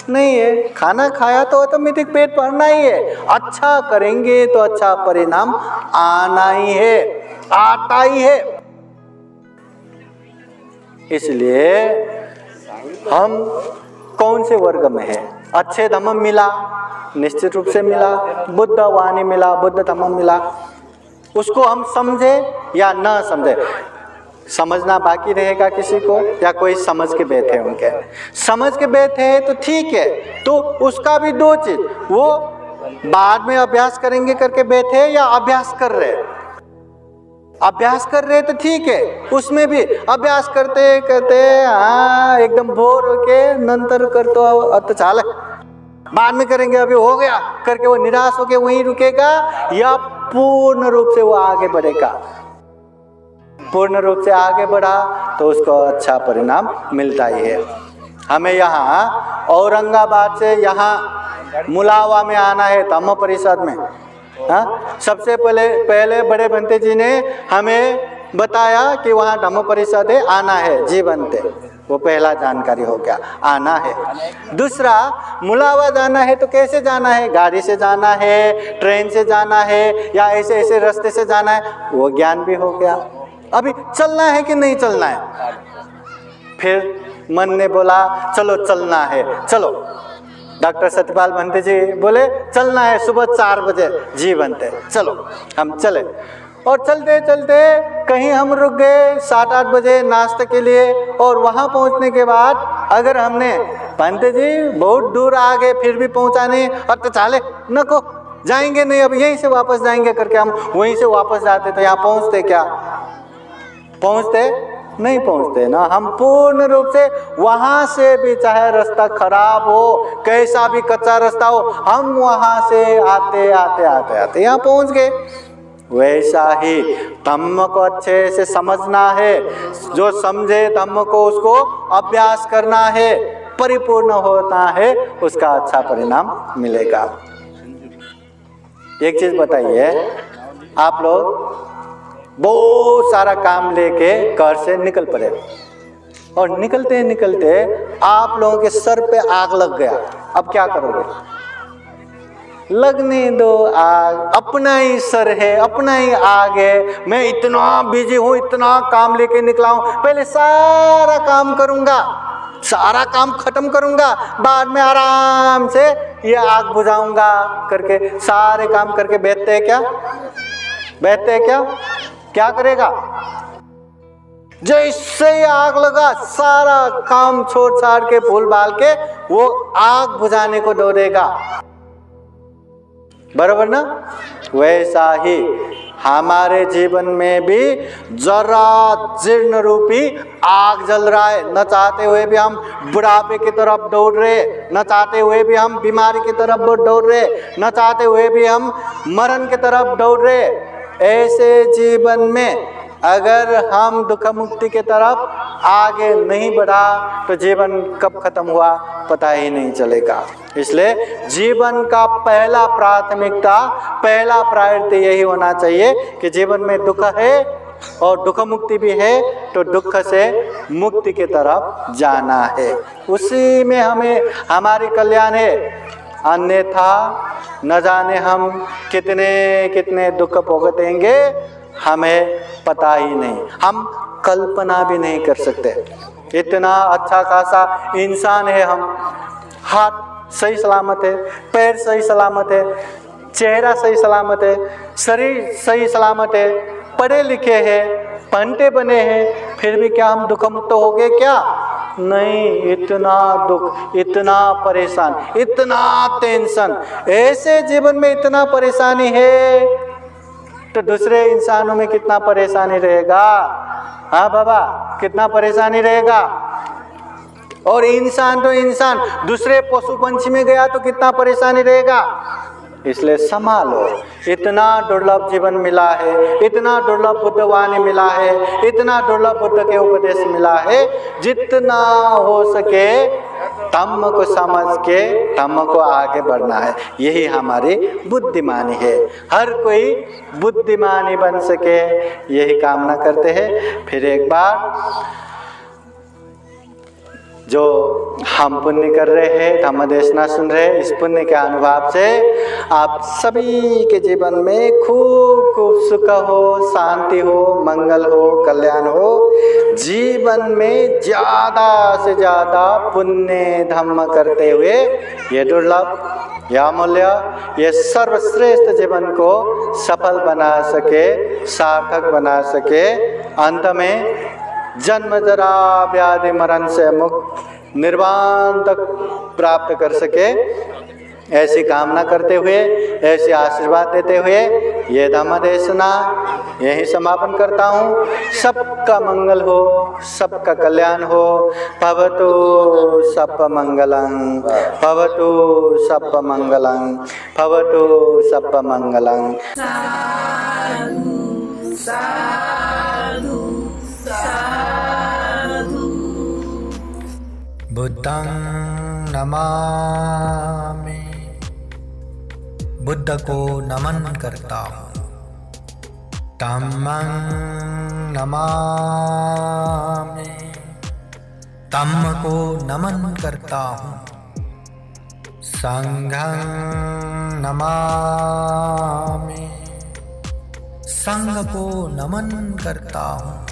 नहीं है। खाना खाया तो ऑटोमेटिक पेट भरना ही है। अच्छा करेंगे तो अच्छा परिणाम आना ही है, आता ही है। इसलिए हम कौन से वर्ग में है? अच्छे धम्म मिला, निश्चित रूप से मिला, बुद्ध वाणी मिला, बुद्ध धम्म मिला, उसको हम समझे या न समझे, समझना बाकी रहेगा किसी को, या कोई समझ के बैठे उनके, समझ के बैठे तो ठीक है, तो उसका भी 2 चीज, वो बाद में अभ्यास करेंगे करके बैठे या अभ्यास कर रहे। अभ्यास कर रहे तो ठीक है, उसमें भी अभ्यास करते करते हाँ एकदम बोर होके नंतर कर तो चाल बाद में करेंगे, अभी हो गया करके वो निराश होके वहीं रुकेगा, या पूर्ण रूप से वो आगे बढ़ेगा। पूर्ण रूप से आगे बढ़ा तो उसको अच्छा परिणाम मिलता ही है। हमें यहाँ औरंगाबाद से यहाँ मुलावा में आना है, धम्म परिषद में। हाँ, सबसे पहले बड़े भंते जी ने हमें बताया कि वहाँ धम्म परिषद है, आना है, जी बनते। वो पहला जानकारी हो गया, आना है। दूसरा, मुलावा जाना है तो कैसे जाना है, गाड़ी से जाना है, ट्रेन से जाना है, या ऐसे ऐसे रास्ते से जाना है, वो ज्ञान भी हो गया। अभी चलना है कि नहीं चलना है, फिर मन ने बोला चलो चलना है, चलो। डॉक्टर सत्यपाल भंते जी बोले चलना है सुबह 4 बजे, जी भंते चलो हम चले। और चलते चलते कहीं हम रुक गए 7-8 बजे नाश्ते के लिए, और वहाँ पहुँचने के बाद अगर हमने भंते जी बहुत दूर आ गए फिर भी पहुँचा नहीं, और तो चाले नको जाएंगे नहीं, अब यहीं से वापस जाएंगे करके हम वहीं से वापस जाते तो यहाँ पहुँचते क्या, पहुँचते नहीं पहुँचते ना। हम पूर्ण रूप से वहाँ से भी, चाहे रास्ता खराब हो, कैसा भी कच्चा रास्ता हो, हम वहाँ से आते आते आते आते यहाँ पहुँच गए। वैसा ही धम्म को अच्छे से समझना है, जो समझे धम्म को उसको अभ्यास करना है, परिपूर्ण होता है, उसका अच्छा परिणाम मिलेगा। एक चीज बताइए, आप लोग बहुत सारा काम लेके घर से निकल पड़े, और निकलते निकलते आप लोगों के सर पे आग लग गया, अब क्या करोगे? लगने दो आग, अपना ही सर है, अपना ही आग है, मैं इतना बिजी हूँ, इतना काम लेके निकला हूँ, पहले सारा काम करूँगा, सारा काम खत्म करूँगा, बाद में आराम से ये आग बुझाऊंगा करके सारे काम करके बैठते हैं क्या? बैठते हैं क्या? क्या करेगा? जैसे ही आग लगा सारा काम छोड़ छाड़ के भूल भाल के वो आग बुझाने को दौड़ेगा, बराबर ना? वैसा ही हमारे जीवन में भी जरा जीर्ण रूपी आग जल रहा है। न चाहते हुए भी हम बुढ़ापे की तरफ दौड़ रहे, न चाहते हुए भी हम बीमारी की तरफ दौड़ रहे, न चाहते हुए भी हम मरण की तरफ दौड़ रहे। ऐसे जीवन में अगर हम दुख मुक्ति की तरफ आगे नहीं बढ़ा तो जीवन कब खत्म हुआ पता ही नहीं चलेगा। इसलिए जीवन का पहला प्राथमिकता, पहला प्रायोरिटी यही होना चाहिए कि जीवन में दुख है और दुख मुक्ति भी है तो दुख से मुक्ति की तरफ जाना है, उसी में हमें हमारी कल्याण है। अन्यथा न जाने हम कितने कितने दुख भुगतेंगे हमें पता ही नहीं, हम कल्पना भी नहीं कर सकते। इतना अच्छा खासा इंसान है हम, हाथ सही सलामत है, पैर सही सलामत है, चेहरा सही सलामत है, शरीर सही सलामत है, पढ़े लिखे हैं, पंडित बने हैं, फिर भी क्या हम दुख मुक्त हो गए क्या? नहीं, इतना दुख, इतना परेशान, इतना टेंशन, ऐसे जीवन में इतना परेशानी है तो दूसरे इंसानों में कितना परेशानी रहेगा? हाँ बाबा, कितना परेशानी रहेगा? और इंसान तो इंसान दूसरे पशु पंछी में गया तो कितना परेशानी रहेगा? इसलिए संभालो, इतना दुर्लभ जीवन मिला है, इतना दुर्लभ बुद्धवाणी मिला है, इतना दुर्लभ बुद्ध के उपदेश मिला है, जितना हो सके धम्म को समझ के धम्म को आगे बढ़ना है। यही हमारी बुद्धिमानी है। हर कोई बुद्धिमानी बन सके यही कामना करते हैं। फिर एक बार जो हम पुण्य कर रहे हैं, धम्म देशना सुन रहे हैं, इस पुण्य के अनुभव से आप सभी के जीवन में खूब खूब सुख हो, शांति हो, मंगल हो, कल्याण हो। जीवन में ज़्यादा से ज़्यादा पुण्य धम्म करते हुए ये दुर्लभ, यह अमूल्य, ये सर्वश्रेष्ठ जीवन को सफल बना सके, सार्थक बना सके, अंत में जन्म जरा व्याधि मरण से मुक्त निर्वाण तक प्राप्त कर सके, ऐसी कामना करते हुए, ऐसे आशीर्वाद देते हुए ये धम्म देशना यही समापन करता हूँ। सबका मंगल हो, सबका कल्याण हो। भवतु सप्प मंगलं, भवतु सप्प मंगलं, भवतु सप्प मंगलं। साधु साधु साधु। बुद्धं नमामि, बुद्ध को नमन करता हूँ। धम्मं नमामि, धम्म को नमन करता हूँ, संघं नमामि, संघ को नमन करता हूँ।